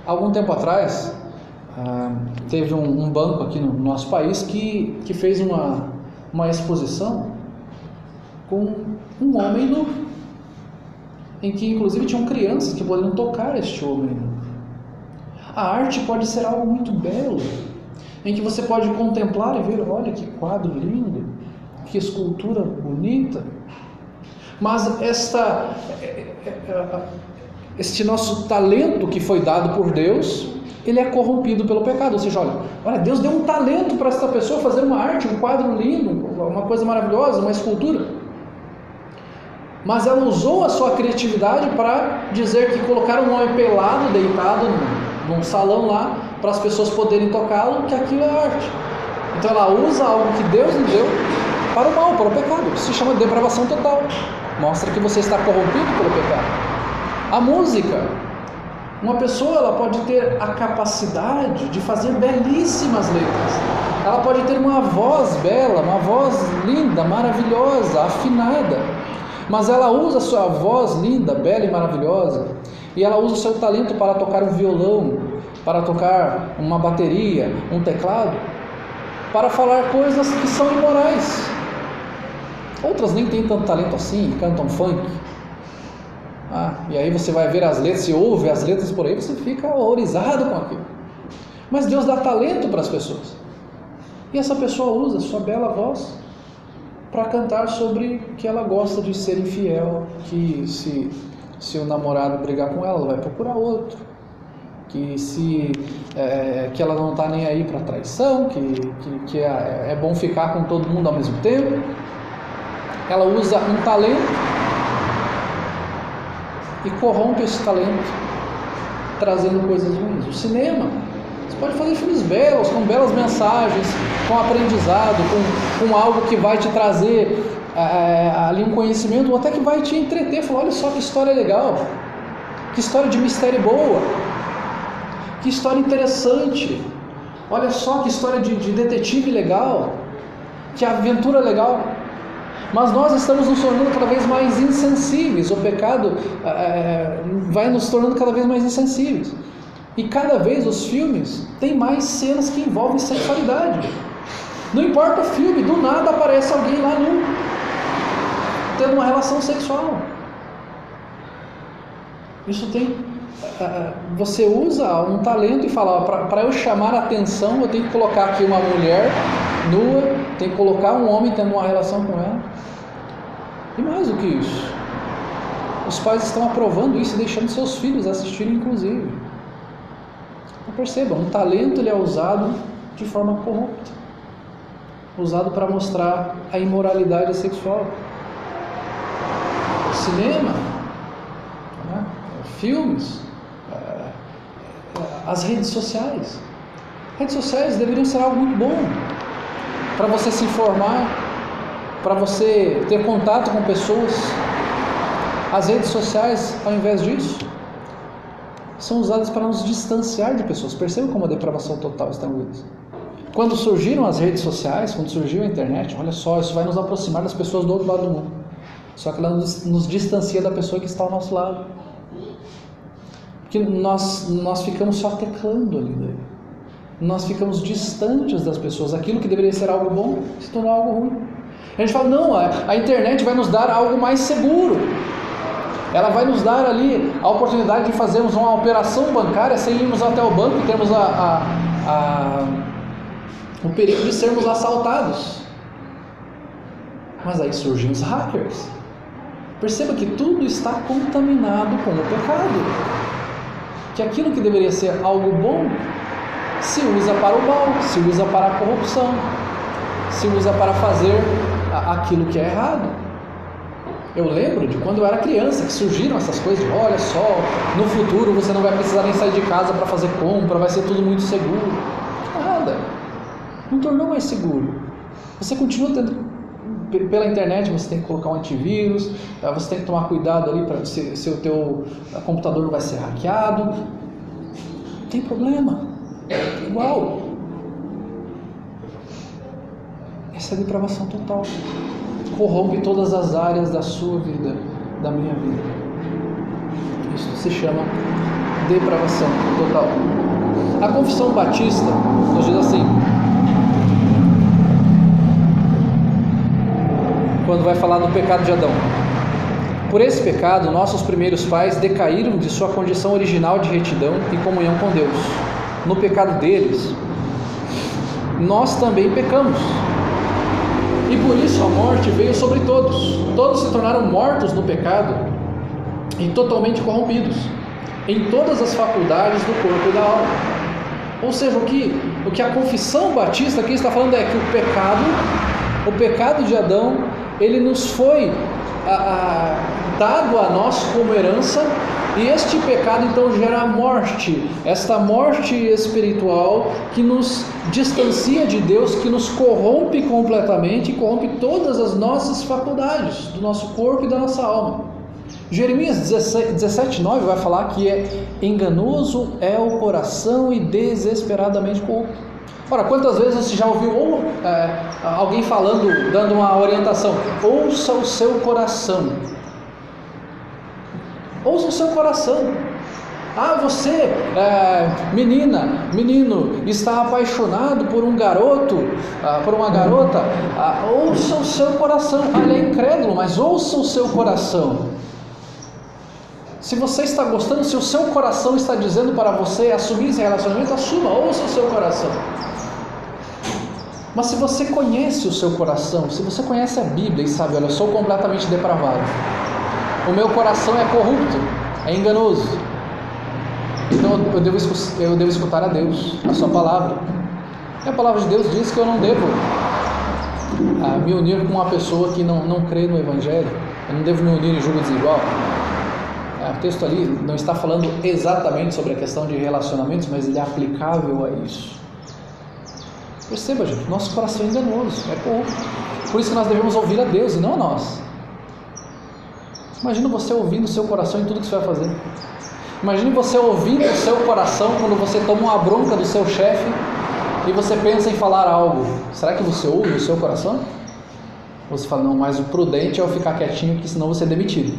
Algum tempo atrás, teve um banco aqui no nosso país que fez uma exposição com um homem nu, em que inclusive tinham crianças que poderiam tocar este homem nu. A arte pode ser algo muito belo, em que você pode contemplar e ver, olha que quadro lindo, que escultura bonita. Mas este nosso talento que foi dado por Deus, ele é corrompido pelo pecado. Ou seja, olha, Deus deu um talento para essa pessoa fazer uma arte, um quadro lindo, uma coisa maravilhosa, uma escultura. Mas ela usou a sua criatividade para dizer que colocaram um homem pelado, deitado num salão lá, para as pessoas poderem tocá-lo, que aquilo é arte. Então ela usa algo que Deus lhe deu para o mal, para o pecado. Isso se chama depravação total. Mostra que você está corrompido pelo pecado. A música. Uma pessoa ela pode ter a capacidade de fazer belíssimas letras. Ela pode ter uma voz bela, uma voz linda, maravilhosa, afinada. Mas ela usa a sua voz linda, bela e maravilhosa, e ela usa o seu talento para tocar um violão, para tocar uma bateria, um teclado, para falar coisas que são imorais. Outras nem têm tanto talento assim, cantam funk. E aí você vai ver as letras, se ouve as letras por aí, você fica horrorizado com aquilo. Mas Deus dá talento para as pessoas. E essa pessoa usa a sua bela voz para cantar sobre que ela gosta de ser infiel, que se o namorado brigar com ela vai procurar outro, que ela não está nem aí para traição, que é bom ficar com todo mundo ao mesmo tempo. Ela usa um talento e corrompe esse talento, trazendo coisas ruins. O cinema, você pode fazer filmes belos, com belas mensagens, com aprendizado, com algo que vai te trazer ali um conhecimento, ou até que vai te entreter. Falar, olha só que história legal, que história de mistério boa, que história interessante, olha só que história de detetive legal, que aventura legal. Mas nós estamos nos tornando cada vez mais insensíveis. O pecado vai nos tornando cada vez mais insensíveis. E cada vez os filmes têm mais cenas que envolvem sexualidade. Não importa o filme, do nada aparece alguém lá nu, tendo uma relação sexual. Isso tem... Você usa um talento e fala, para eu chamar a atenção, eu tenho que colocar aqui uma mulher nua, tenho que colocar um homem tendo uma relação com ela. E mais do que isso, os pais estão aprovando isso e deixando seus filhos assistirem, inclusive. Então, percebam, um talento ele é usado de forma corrupta, usado para mostrar a imoralidade sexual. O cinema, filmes, as redes sociais. Redes sociais deveriam ser algo muito bom para você se informar, para você ter contato com pessoas. As redes sociais, ao invés disso, são usadas para nos distanciar de pessoas. Percebam como a depravação total está envolvida. Quando surgiram as redes sociais, quando surgiu a internet, olha só, isso vai nos aproximar das pessoas do outro lado do mundo. Só que ela nos distancia da pessoa que está ao nosso lado. Porque nós ficamos só teclando ali daí. Nós ficamos distantes das pessoas. Aquilo que deveria ser algo bom se tornou algo ruim. A gente fala, não, a internet vai nos dar algo mais seguro. Ela vai nos dar ali a oportunidade de fazermos uma operação bancária sem irmos até o banco e termos o perigo de sermos assaltados. Mas aí surgem os hackers. Perceba que tudo está contaminado com o pecado. Que aquilo que deveria ser algo bom se usa para o mal, se usa para a corrupção, se usa para fazer aquilo que é errado. Eu lembro de quando eu era criança que surgiram essas coisas de, olha só, no futuro você não vai precisar nem sair de casa para fazer compra, vai ser tudo muito seguro. Nada, não tornou mais seguro. Você continua tendo, pela internet você tem que colocar um antivírus, você tem que tomar cuidado ali para se o teu computador não vai ser hackeado. Não tem problema, igual. Essa é a depravação total. Corrompe todas as áreas da sua vida, da minha vida. Isso se chama depravação total. A Confissão Batista nos diz assim, quando vai falar do pecado de Adão: por esse pecado, nossos primeiros pais decaíram de sua condição original de retidão e comunhão com Deus. No pecado deles, nós também pecamos. E por isso a morte veio sobre todos. Todos se tornaram mortos no pecado e totalmente corrompidos em todas as faculdades do corpo e da alma. Ou seja, o que a confissão batista aqui está falando é que o pecado de Adão, ele nos foi dado a nós como herança, e este pecado então gera a morte, esta morte espiritual que nos distancia de Deus, que nos corrompe completamente, corrompe todas as nossas faculdades do nosso corpo e da nossa alma. Jeremias 17:9 vai falar que enganoso é o coração e desesperadamente corrupto. Ora, quantas vezes você já ouviu alguém falando, dando uma orientação? Ouça o seu coração. Ouça o seu coração. Você, menino, está apaixonado por um garoto, por uma garota. Ouça o seu coração. Ele é incrédulo, mas ouça o seu coração. Se você está gostando, se o seu coração está dizendo para você assumir esse relacionamento, assuma, ouça o seu coração. Mas se você conhece o seu coração, se você conhece a Bíblia e sabe, olha, eu sou completamente depravado, o meu coração é corrupto, é enganoso, então eu devo escutar a Deus, a sua palavra. E a palavra de Deus diz que eu não devo me unir com uma pessoa que não crê no Evangelho, eu não devo me unir em julgo desigual. O texto ali não está falando exatamente sobre a questão de relacionamentos, mas ele é aplicável a isso. Perceba, gente, nosso coração é enganoso, é corrupto. Por isso que nós devemos ouvir a Deus e não a nós. Imagina você ouvindo o seu coração em tudo que você vai fazer. Imagine você ouvindo o seu coração quando você toma uma bronca do seu chefe e você pensa em falar algo. Será que você ouve o seu coração? Você fala, não, mas o prudente é eu ficar quietinho, porque senão você é demitido.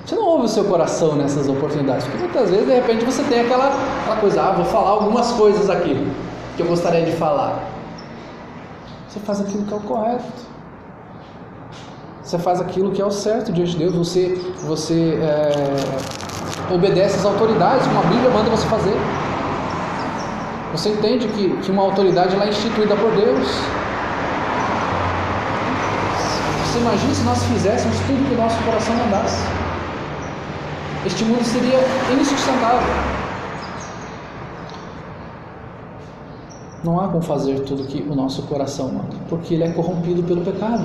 Você não ouve o seu coração nessas oportunidades, porque muitas vezes, de repente, você tem aquela coisa, vou falar algumas coisas aqui que eu gostaria de falar. Você faz aquilo que é o correto. Você faz aquilo que é o certo diante de Deus. Você obedece às autoridades, como a Bíblia manda você fazer. Você entende que uma autoridade ela é instituída por Deus. Você imagina se nós fizéssemos tudo que o nosso coração mandasse. Este mundo seria insustentável. Não há como fazer tudo que o nosso coração manda, porque ele é corrompido pelo pecado.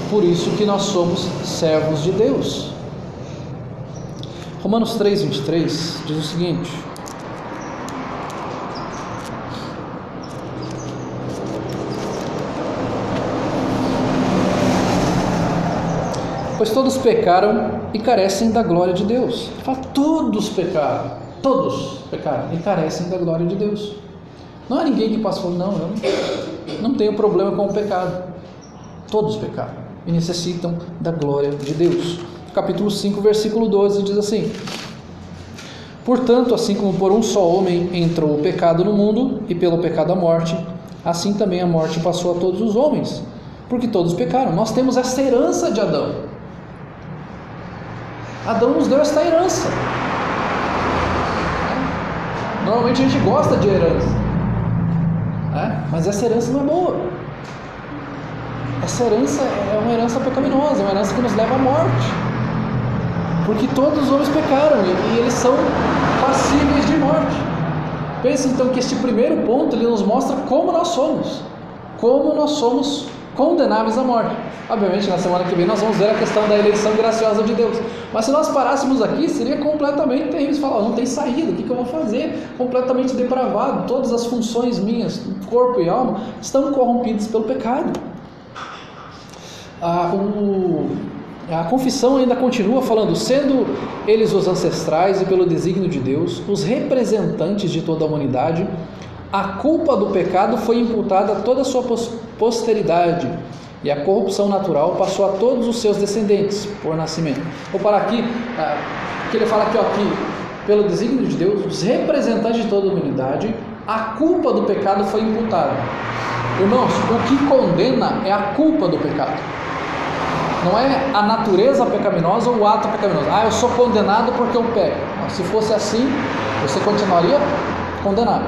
Por isso que nós somos servos de Deus. Romanos 3:23 diz o seguinte: pois todos pecaram e carecem da glória de Deus. Fala, todos pecaram e carecem da glória de Deus. Não há ninguém que possa falar, eu não tenho problema com o pecado. Todos pecaram e necessitam da glória de Deus. Capítulo 5, versículo 12 diz assim: portanto, assim como por um só homem entrou o pecado no mundo, e pelo pecado a morte, assim também a morte passou a todos os homens, porque todos pecaram. Nós temos essa herança de Adão. Adão nos deu esta herança. Normalmente a gente gosta de herança, mas essa herança não é boa. Essa herança é uma herança pecaminosa, é uma herança que nos leva à morte, porque todos os homens pecaram e eles são passíveis de morte. Pense então que este primeiro ponto ele nos mostra como nós somos condenáveis à morte. Obviamente na semana que vem nós vamos ver a questão da eleição graciosa de Deus, mas se nós parássemos aqui seria completamente terrível. Você fala, não tem saída, o que eu vou fazer? Completamente depravado, todas as funções minhas, corpo e alma, estão corrompidas pelo pecado. A confissão ainda continua falando, sendo eles os ancestrais e pelo desígnio de Deus, os representantes de toda a humanidade, a culpa do pecado foi imputada a toda a sua posteridade, e a corrupção natural passou a todos os seus descendentes por nascimento. Vou parar aqui, que ele fala aqui, que pelo desígnio de Deus, os representantes de toda a humanidade, a culpa do pecado foi imputada. Irmãos, o que condena é a culpa do pecado. Não é a natureza pecaminosa ou o ato pecaminoso. Eu sou condenado porque eu peco. Se fosse assim, você continuaria condenado.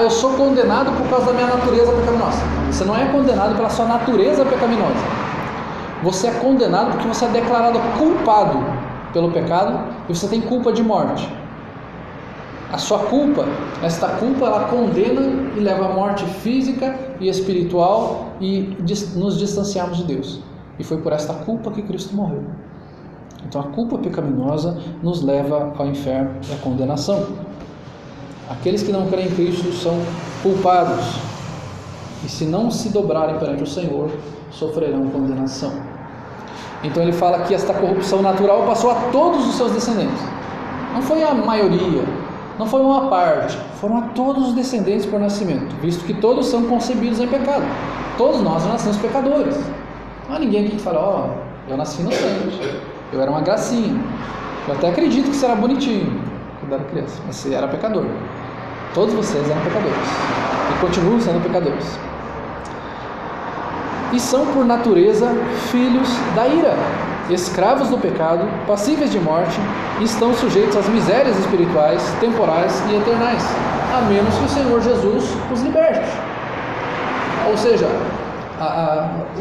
eu sou condenado por causa da minha natureza pecaminosa. Você não é condenado pela sua natureza pecaminosa. Você é condenado porque você é declarado culpado pelo pecado e você tem culpa de morte. A sua culpa, esta culpa, ela condena e leva à morte física e espiritual e nos distanciamos de Deus. E foi por esta culpa que Cristo morreu. Então a culpa pecaminosa nos leva ao inferno e à condenação. Aqueles que não creem em Cristo são culpados. E se não se dobrarem perante o Senhor, sofrerão condenação. Então ele fala que esta corrupção natural passou a todos os seus descendentes. Não foi a maioria, não foi uma parte, foram a todos os descendentes por nascimento, visto que todos são concebidos em pecado. Todos nós nascemos pecadores. Não há ninguém aqui que fala, eu nasci inocente, eu era uma gracinha. Eu até acredito que você era bonitinho quando era criança, mas você era pecador. Todos vocês eram pecadores e continuam sendo pecadores. E são por natureza filhos da ira, escravos do pecado, passíveis de morte, e estão sujeitos às misérias espirituais, temporais e eternais, a menos que o Senhor Jesus os liberte. Ou seja,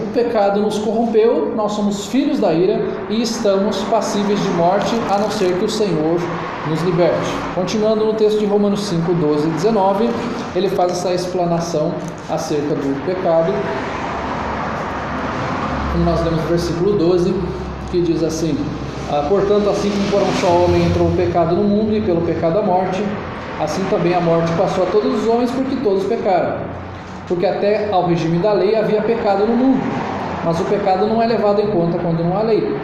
o pecado nos corrompeu, nós somos filhos da ira e estamos passíveis de morte, a não ser que o Senhor nos liberte. Continuando no texto de Romanos 5, 12 e 19, ele faz essa explanação acerca do pecado. Como nós lemos no versículo 12, que diz assim: portanto, assim como por um só homem entrou o pecado no mundo, e pelo pecado a morte, assim também a morte passou a todos os homens, porque todos pecaram. Porque até ao regime da lei havia pecado no mundo, mas o pecado não é levado em conta quando não há lei.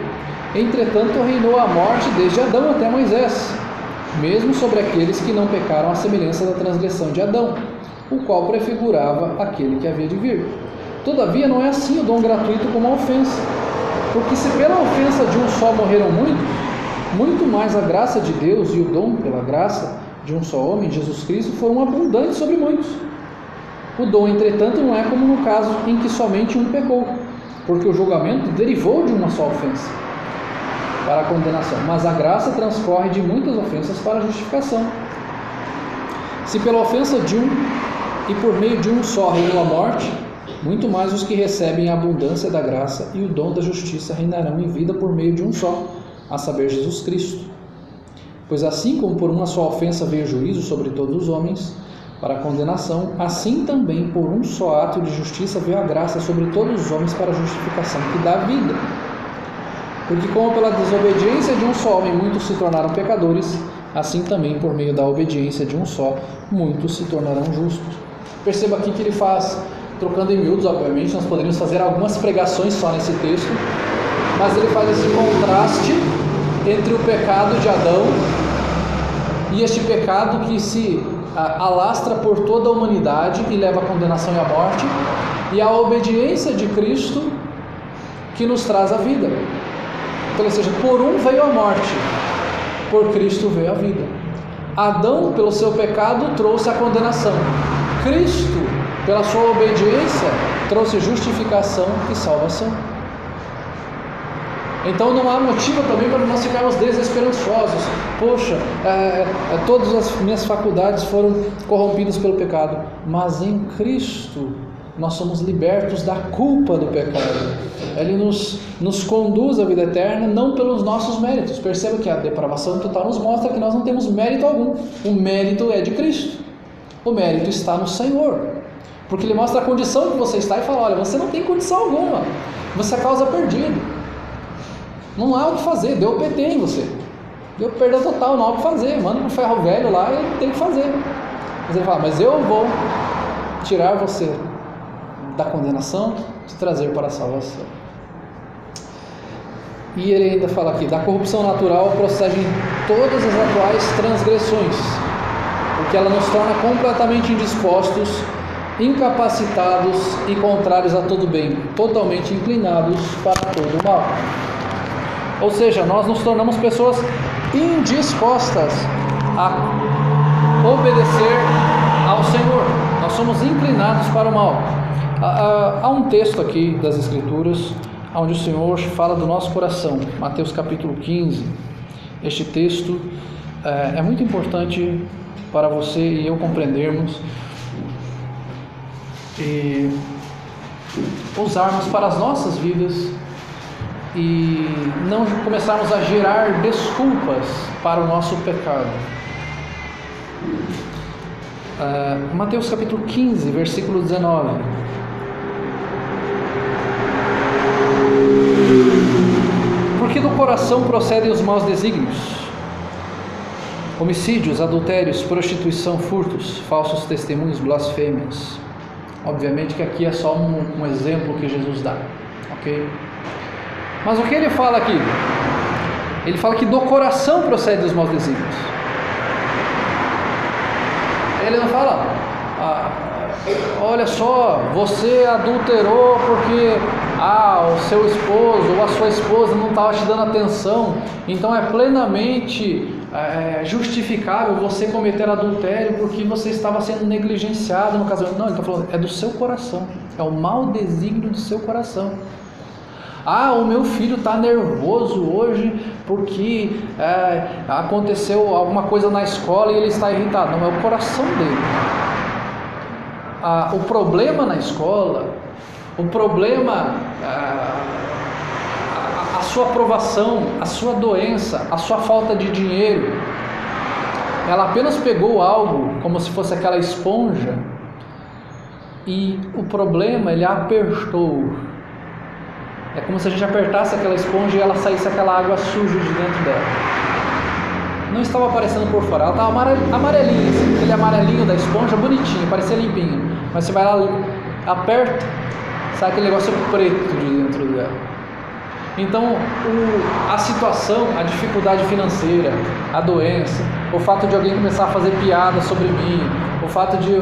Entretanto, reinou a morte desde Adão até Moisés, mesmo sobre aqueles que não pecaram à semelhança da transgressão de Adão, o qual prefigurava aquele que havia de vir. Todavia não é assim o dom gratuito como a ofensa, porque se pela ofensa de um só morreram muitos, muito mais a graça de Deus e o dom pela graça de um só homem, Jesus Cristo, foram abundantes sobre muitos. O dom, entretanto, não é como no caso em que somente um pecou, porque o julgamento derivou de uma só ofensa para a condenação, mas a graça transcorre de muitas ofensas para a justificação. Se pela ofensa de um e por meio de um só reinou a morte, muito mais os que recebem a abundância da graça e o dom da justiça reinarão em vida por meio de um só, a saber, Jesus Cristo. Pois assim como por uma só ofensa veio o juízo sobre todos os homens, para a condenação, assim também por um só ato de justiça veio a graça sobre todos os homens para a justificação que dá vida. Porque como pela desobediência de um só homem muitos se tornaram pecadores, assim também por meio da obediência de um só, muitos se tornarão justos. Perceba aqui que ele faz, trocando em miúdos, obviamente, nós poderíamos fazer algumas pregações só nesse texto, mas ele faz esse contraste entre o pecado de Adão e este pecado que se alastra por toda a humanidade e leva à condenação e à morte, e a obediência de Cristo que nos traz a vida. Então, ou seja, por um veio a morte, por Cristo veio a vida. Adão, pelo seu pecado, trouxe a condenação. Cristo, pela sua obediência, trouxe justificação e salvação. Então não há motivo também para nós ficarmos desesperançosos. Poxa, todas as minhas faculdades foram corrompidas pelo pecado. Mas em Cristo nós somos libertos da culpa do pecado. Ele nos conduz à vida eterna, não pelos nossos méritos. Perceba que a depravação total nos mostra que nós não temos mérito algum. O mérito é de Cristo. O mérito está no Senhor. Porque Ele mostra a condição que você está e fala, olha, você não tem condição alguma. Você é causa perdida. Não há o que fazer, deu PT em você. Deu perda total, não há o que fazer. Manda um ferro velho lá e ele tem que fazer. Mas ele fala, mas eu vou tirar você da condenação, te trazer para a salvação. E ele ainda fala aqui, da corrupção natural procedem todas as atuais transgressões, porque ela nos torna completamente indispostos, incapacitados e contrários a todo bem, totalmente inclinados para todo o mal. Ou seja, nós nos tornamos pessoas indispostas a obedecer ao Senhor. Nós somos inclinados para o mal. Há um texto aqui das Escrituras onde o Senhor fala do nosso coração, Mateus capítulo 15. Este texto é muito importante para você e eu compreendermos, e usarmos para as nossas vidas e não começarmos a gerar desculpas para o nosso pecado. Mateus capítulo 15, versículo 19. Porque do coração procedem os maus desígnios, homicídios, adultérios, prostituição, furtos, falsos testemunhos, blasfêmias. Obviamente que aqui é só um exemplo que Jesus dá, ok? Mas o que ele fala aqui? Ele fala que do coração procedem os maus desígnios. Ele não fala, olha só, você adulterou porque o seu esposo ou a sua esposa não estava te dando atenção, então é plenamente justificável você cometer adultério porque você estava sendo negligenciado no casamento. Não, ele está falando, é do seu coração, é o mau desígnio do seu coração. O meu filho está nervoso hoje porque aconteceu alguma coisa na escola e ele está irritado. Não, é o coração dele. O problema na escola, o problema, a sua aprovação, a sua doença, a sua falta de dinheiro, ela apenas pegou algo como se fosse aquela esponja e o problema ele apertou. É como se a gente apertasse aquela esponja e ela saísse aquela água suja de dentro dela. Não estava aparecendo por fora, ela estava amarelinha, assim, aquele amarelinho da esponja, bonitinho, parecia limpinho. Mas você vai lá, aperta, sai aquele negócio preto de dentro dela. Então, a situação, a dificuldade financeira, a doença, o fato de alguém começar a fazer piada sobre mim, o fato de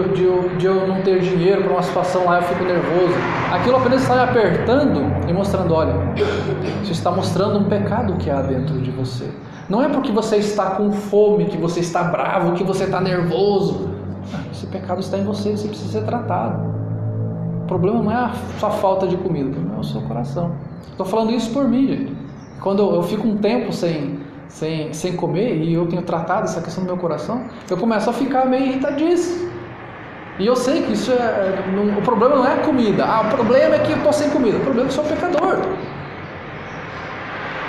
eu não ter dinheiro para uma situação lá, eu fico nervoso, aquilo apenas está me apertando e mostrando, olha, isso está mostrando um pecado que há dentro de você. Não é porque você está com fome, que você está bravo, que você está nervoso. Esse pecado está em você, você precisa ser tratado. O problema não é a sua falta de comida, o problema é o seu coração. Estou falando isso por mim, gente. Quando eu fico um tempo sem comer e eu tenho tratado essa questão do meu coração, eu começo a ficar meio irritadíssimo. E eu sei que isso o problema não é a comida. O problema é que eu estou sem comida. O problema é que eu sou pecador.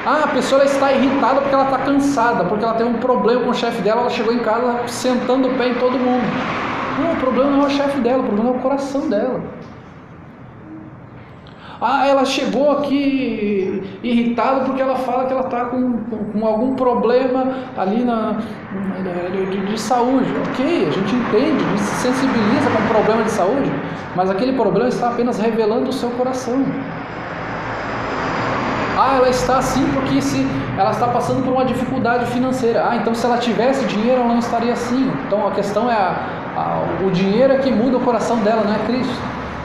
A pessoa está irritada porque ela está cansada, porque ela tem um problema com o chefe dela, ela chegou em casa sentando o pé em todo mundo. Não, o problema não é o chefe dela, o problema é o coração dela. Ela chegou aqui irritada porque ela fala que ela está com algum problema ali de saúde. Ok, a gente entende, a gente se sensibiliza com o problema de saúde, mas aquele problema está apenas revelando o seu coração. Ela está assim porque ela está passando por uma dificuldade financeira. Então se ela tivesse dinheiro, ela não estaria assim. Então a questão é o dinheiro é que muda o coração dela, não é Cristo.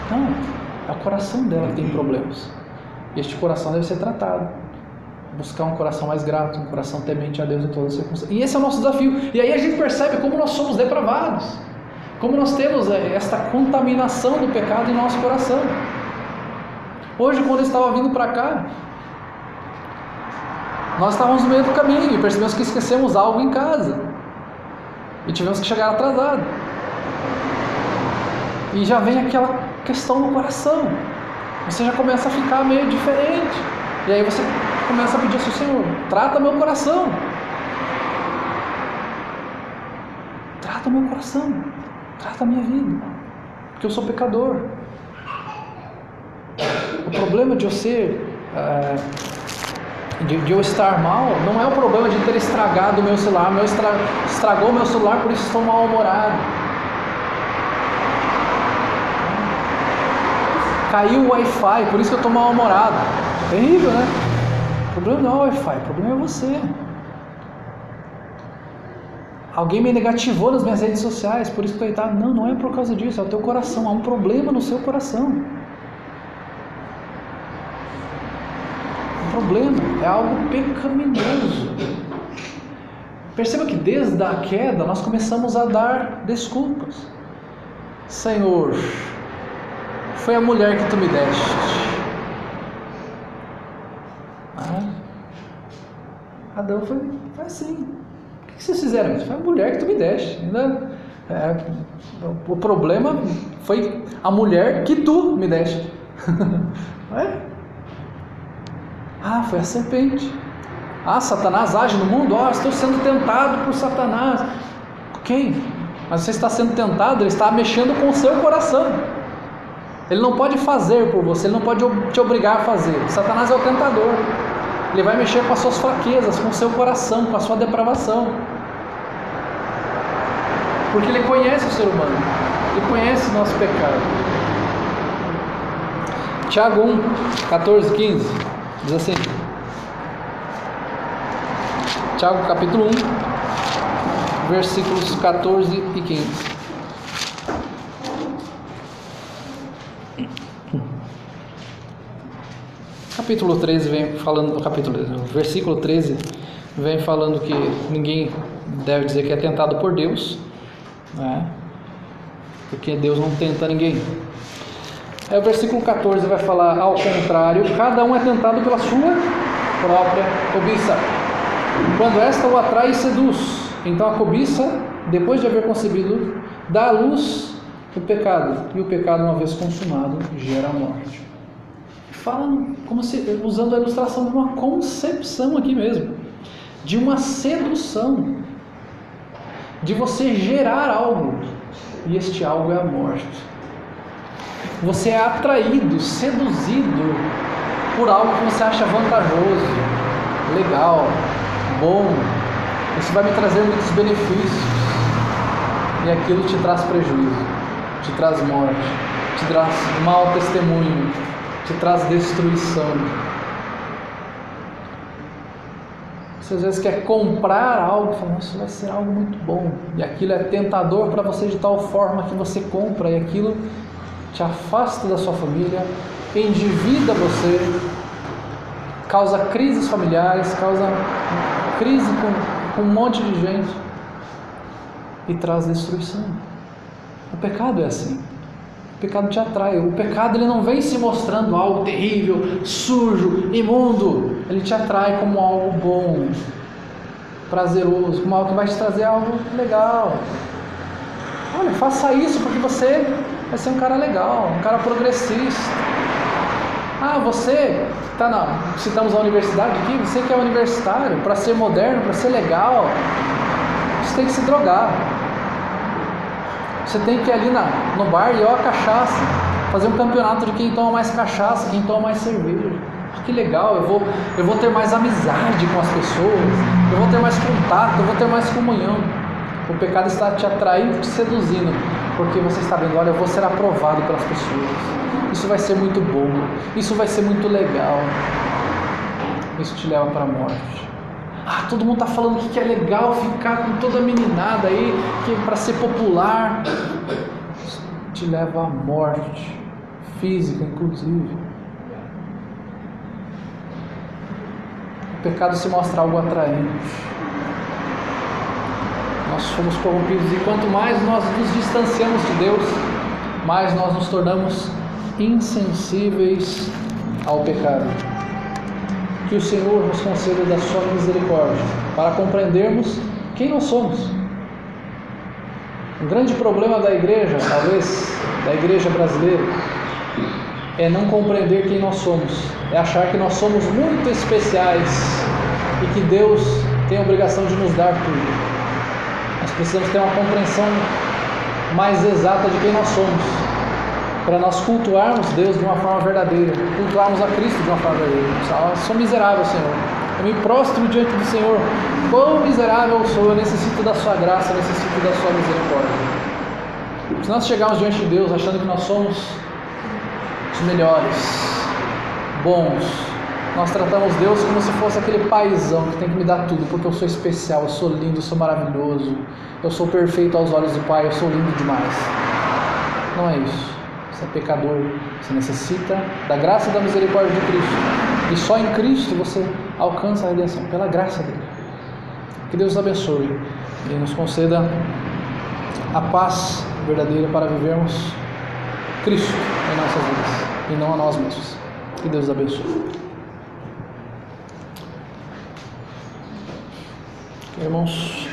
Não, é o coração dela que tem problemas. E este coração deve ser tratado. Buscar um coração mais grato, um coração temente a Deus em todas as circunstâncias. E esse é o nosso desafio. E aí a gente percebe como nós somos depravados. Como nós temos esta contaminação do pecado em nosso coração. Hoje, quando eu estava vindo para cá, nós estávamos no meio do caminho e percebemos que esquecemos algo em casa. E tivemos que chegar atrasado. E já vem aquela questão no coração. Você já começa a ficar meio diferente. E aí você começa a pedir assim, Senhor, trata meu coração. Trata meu coração. Trata a minha vida. Porque eu sou pecador. O problema de eu ser... De eu estar mal, não é o problema de ter estragado o meu celular. Estragou o meu celular, por isso estou mal-humorado. Caiu o Wi-Fi, por isso que eu estou mal-humorado. Terrível, né? O problema não é o Wi-Fi, o problema é você. Alguém me negativou nas minhas redes sociais, por isso que eu estou irritado. Não é por causa disso, é o teu coração. Há um problema no seu coração. Problema, é algo pecaminoso. Perceba que desde a queda nós começamos a dar desculpas. Senhor, foi a mulher que tu me deste. Adão foi assim. Por que vocês fizeram isso? Foi a mulher que tu me deste. Ainda O problema foi a mulher que tu me deste. Foi a serpente. Satanás age no mundo. Estou sendo tentado por Satanás. Ok, mas você está sendo tentado, ele está mexendo com o seu coração. Ele não pode fazer por você, ele não pode te obrigar a fazer. Satanás é o tentador. Ele vai mexer com as suas fraquezas, com o seu coração, com a sua depravação. Porque ele conhece o ser humano, ele conhece o nosso pecado. Tiago 1, 14, 15, diz assim. Tiago capítulo 1, versículos 14 e 15. Capítulo 13 vem falando, versículo 13 vem falando que ninguém deve dizer que é tentado por Deus, né? Porque Deus não tenta ninguém. Aí o versículo 14 vai falar ao contrário: cada um é tentado pela sua própria cobiça, quando esta o atrai e seduz. Então a cobiça, depois de haver concebido, dá à luz o pecado, e o pecado, uma vez consumado, gera a morte. Fala como se, usando a ilustração de uma concepção aqui mesmo, de uma sedução, de você gerar algo, e este algo é a morte. Você é atraído, seduzido por algo que você acha vantajoso, legal, bom. Isso vai me trazer muitos benefícios, e aquilo te traz prejuízo, te traz morte, te traz mau testemunho, te traz destruição. Você às vezes quer comprar algo e fala: nossa, isso vai ser algo muito bom, e aquilo é tentador para você de tal forma que você compra, e aquilo te afasta da sua família, endivida você, causa crises familiares, causa crise com um monte de gente, e traz destruição. O pecado é assim. O pecado te atrai. O pecado, ele não vem se mostrando algo terrível, sujo, imundo. Ele te atrai como algo bom, prazeroso, como algo que vai te trazer algo legal. Olha, faça isso porque você vai ser um cara legal, um cara progressista. Você citamos a universidade aqui, você que é universitário, para ser moderno, para ser legal, você tem que se drogar. Você tem que ir ali no bar e a cachaça, fazer um campeonato de quem toma mais cachaça, quem toma mais cerveja. Que legal, eu vou ter mais amizade com as pessoas, eu vou ter mais contato, eu vou ter mais comunhão. O pecado está te atraindo, te seduzindo, porque você está vendo: olha, eu vou ser aprovado pelas pessoas, isso vai ser muito bom, isso vai ser muito legal. Isso te leva para a morte. Todo mundo está falando que é legal ficar com toda a meninada aí, que é para ser popular. Isso te leva à morte física, inclusive. O pecado se mostra algo atraente. Nós somos corrompidos, e quanto mais nós nos distanciamos de Deus, mais nós nos tornamos insensíveis ao pecado. Que o Senhor nos conceda da sua misericórdia para compreendermos quem nós somos. Um grande problema da igreja, talvez, da igreja brasileira, é não compreender quem nós somos, é achar que nós somos muito especiais e que Deus tem a obrigação de nos dar tudo. Nós precisamos ter uma compreensão mais exata de quem nós somos, para nós cultuarmos Deus de uma forma verdadeira, cultuarmos a Cristo de uma forma verdadeira. Eu sou miserável, Senhor, eu me prostro diante do Senhor, quão miserável eu sou, eu necessito da sua graça, eu necessito da sua misericórdia. Se nós chegarmos diante de Deus achando que nós somos os melhores, bons, nós tratamos Deus como se fosse aquele paizão que tem que me dar tudo, porque eu sou especial, eu sou lindo, eu sou maravilhoso, eu sou perfeito aos olhos do Pai, eu sou lindo demais. Não é isso. Você é pecador, você necessita da graça e da misericórdia de Cristo, e só em Cristo você alcança a redenção, pela graça dele. Que Deus abençoe e nos conceda a paz verdadeira para vivermos Cristo em nossas vidas e não a nós mesmos. Que Deus abençoe. Irmãos,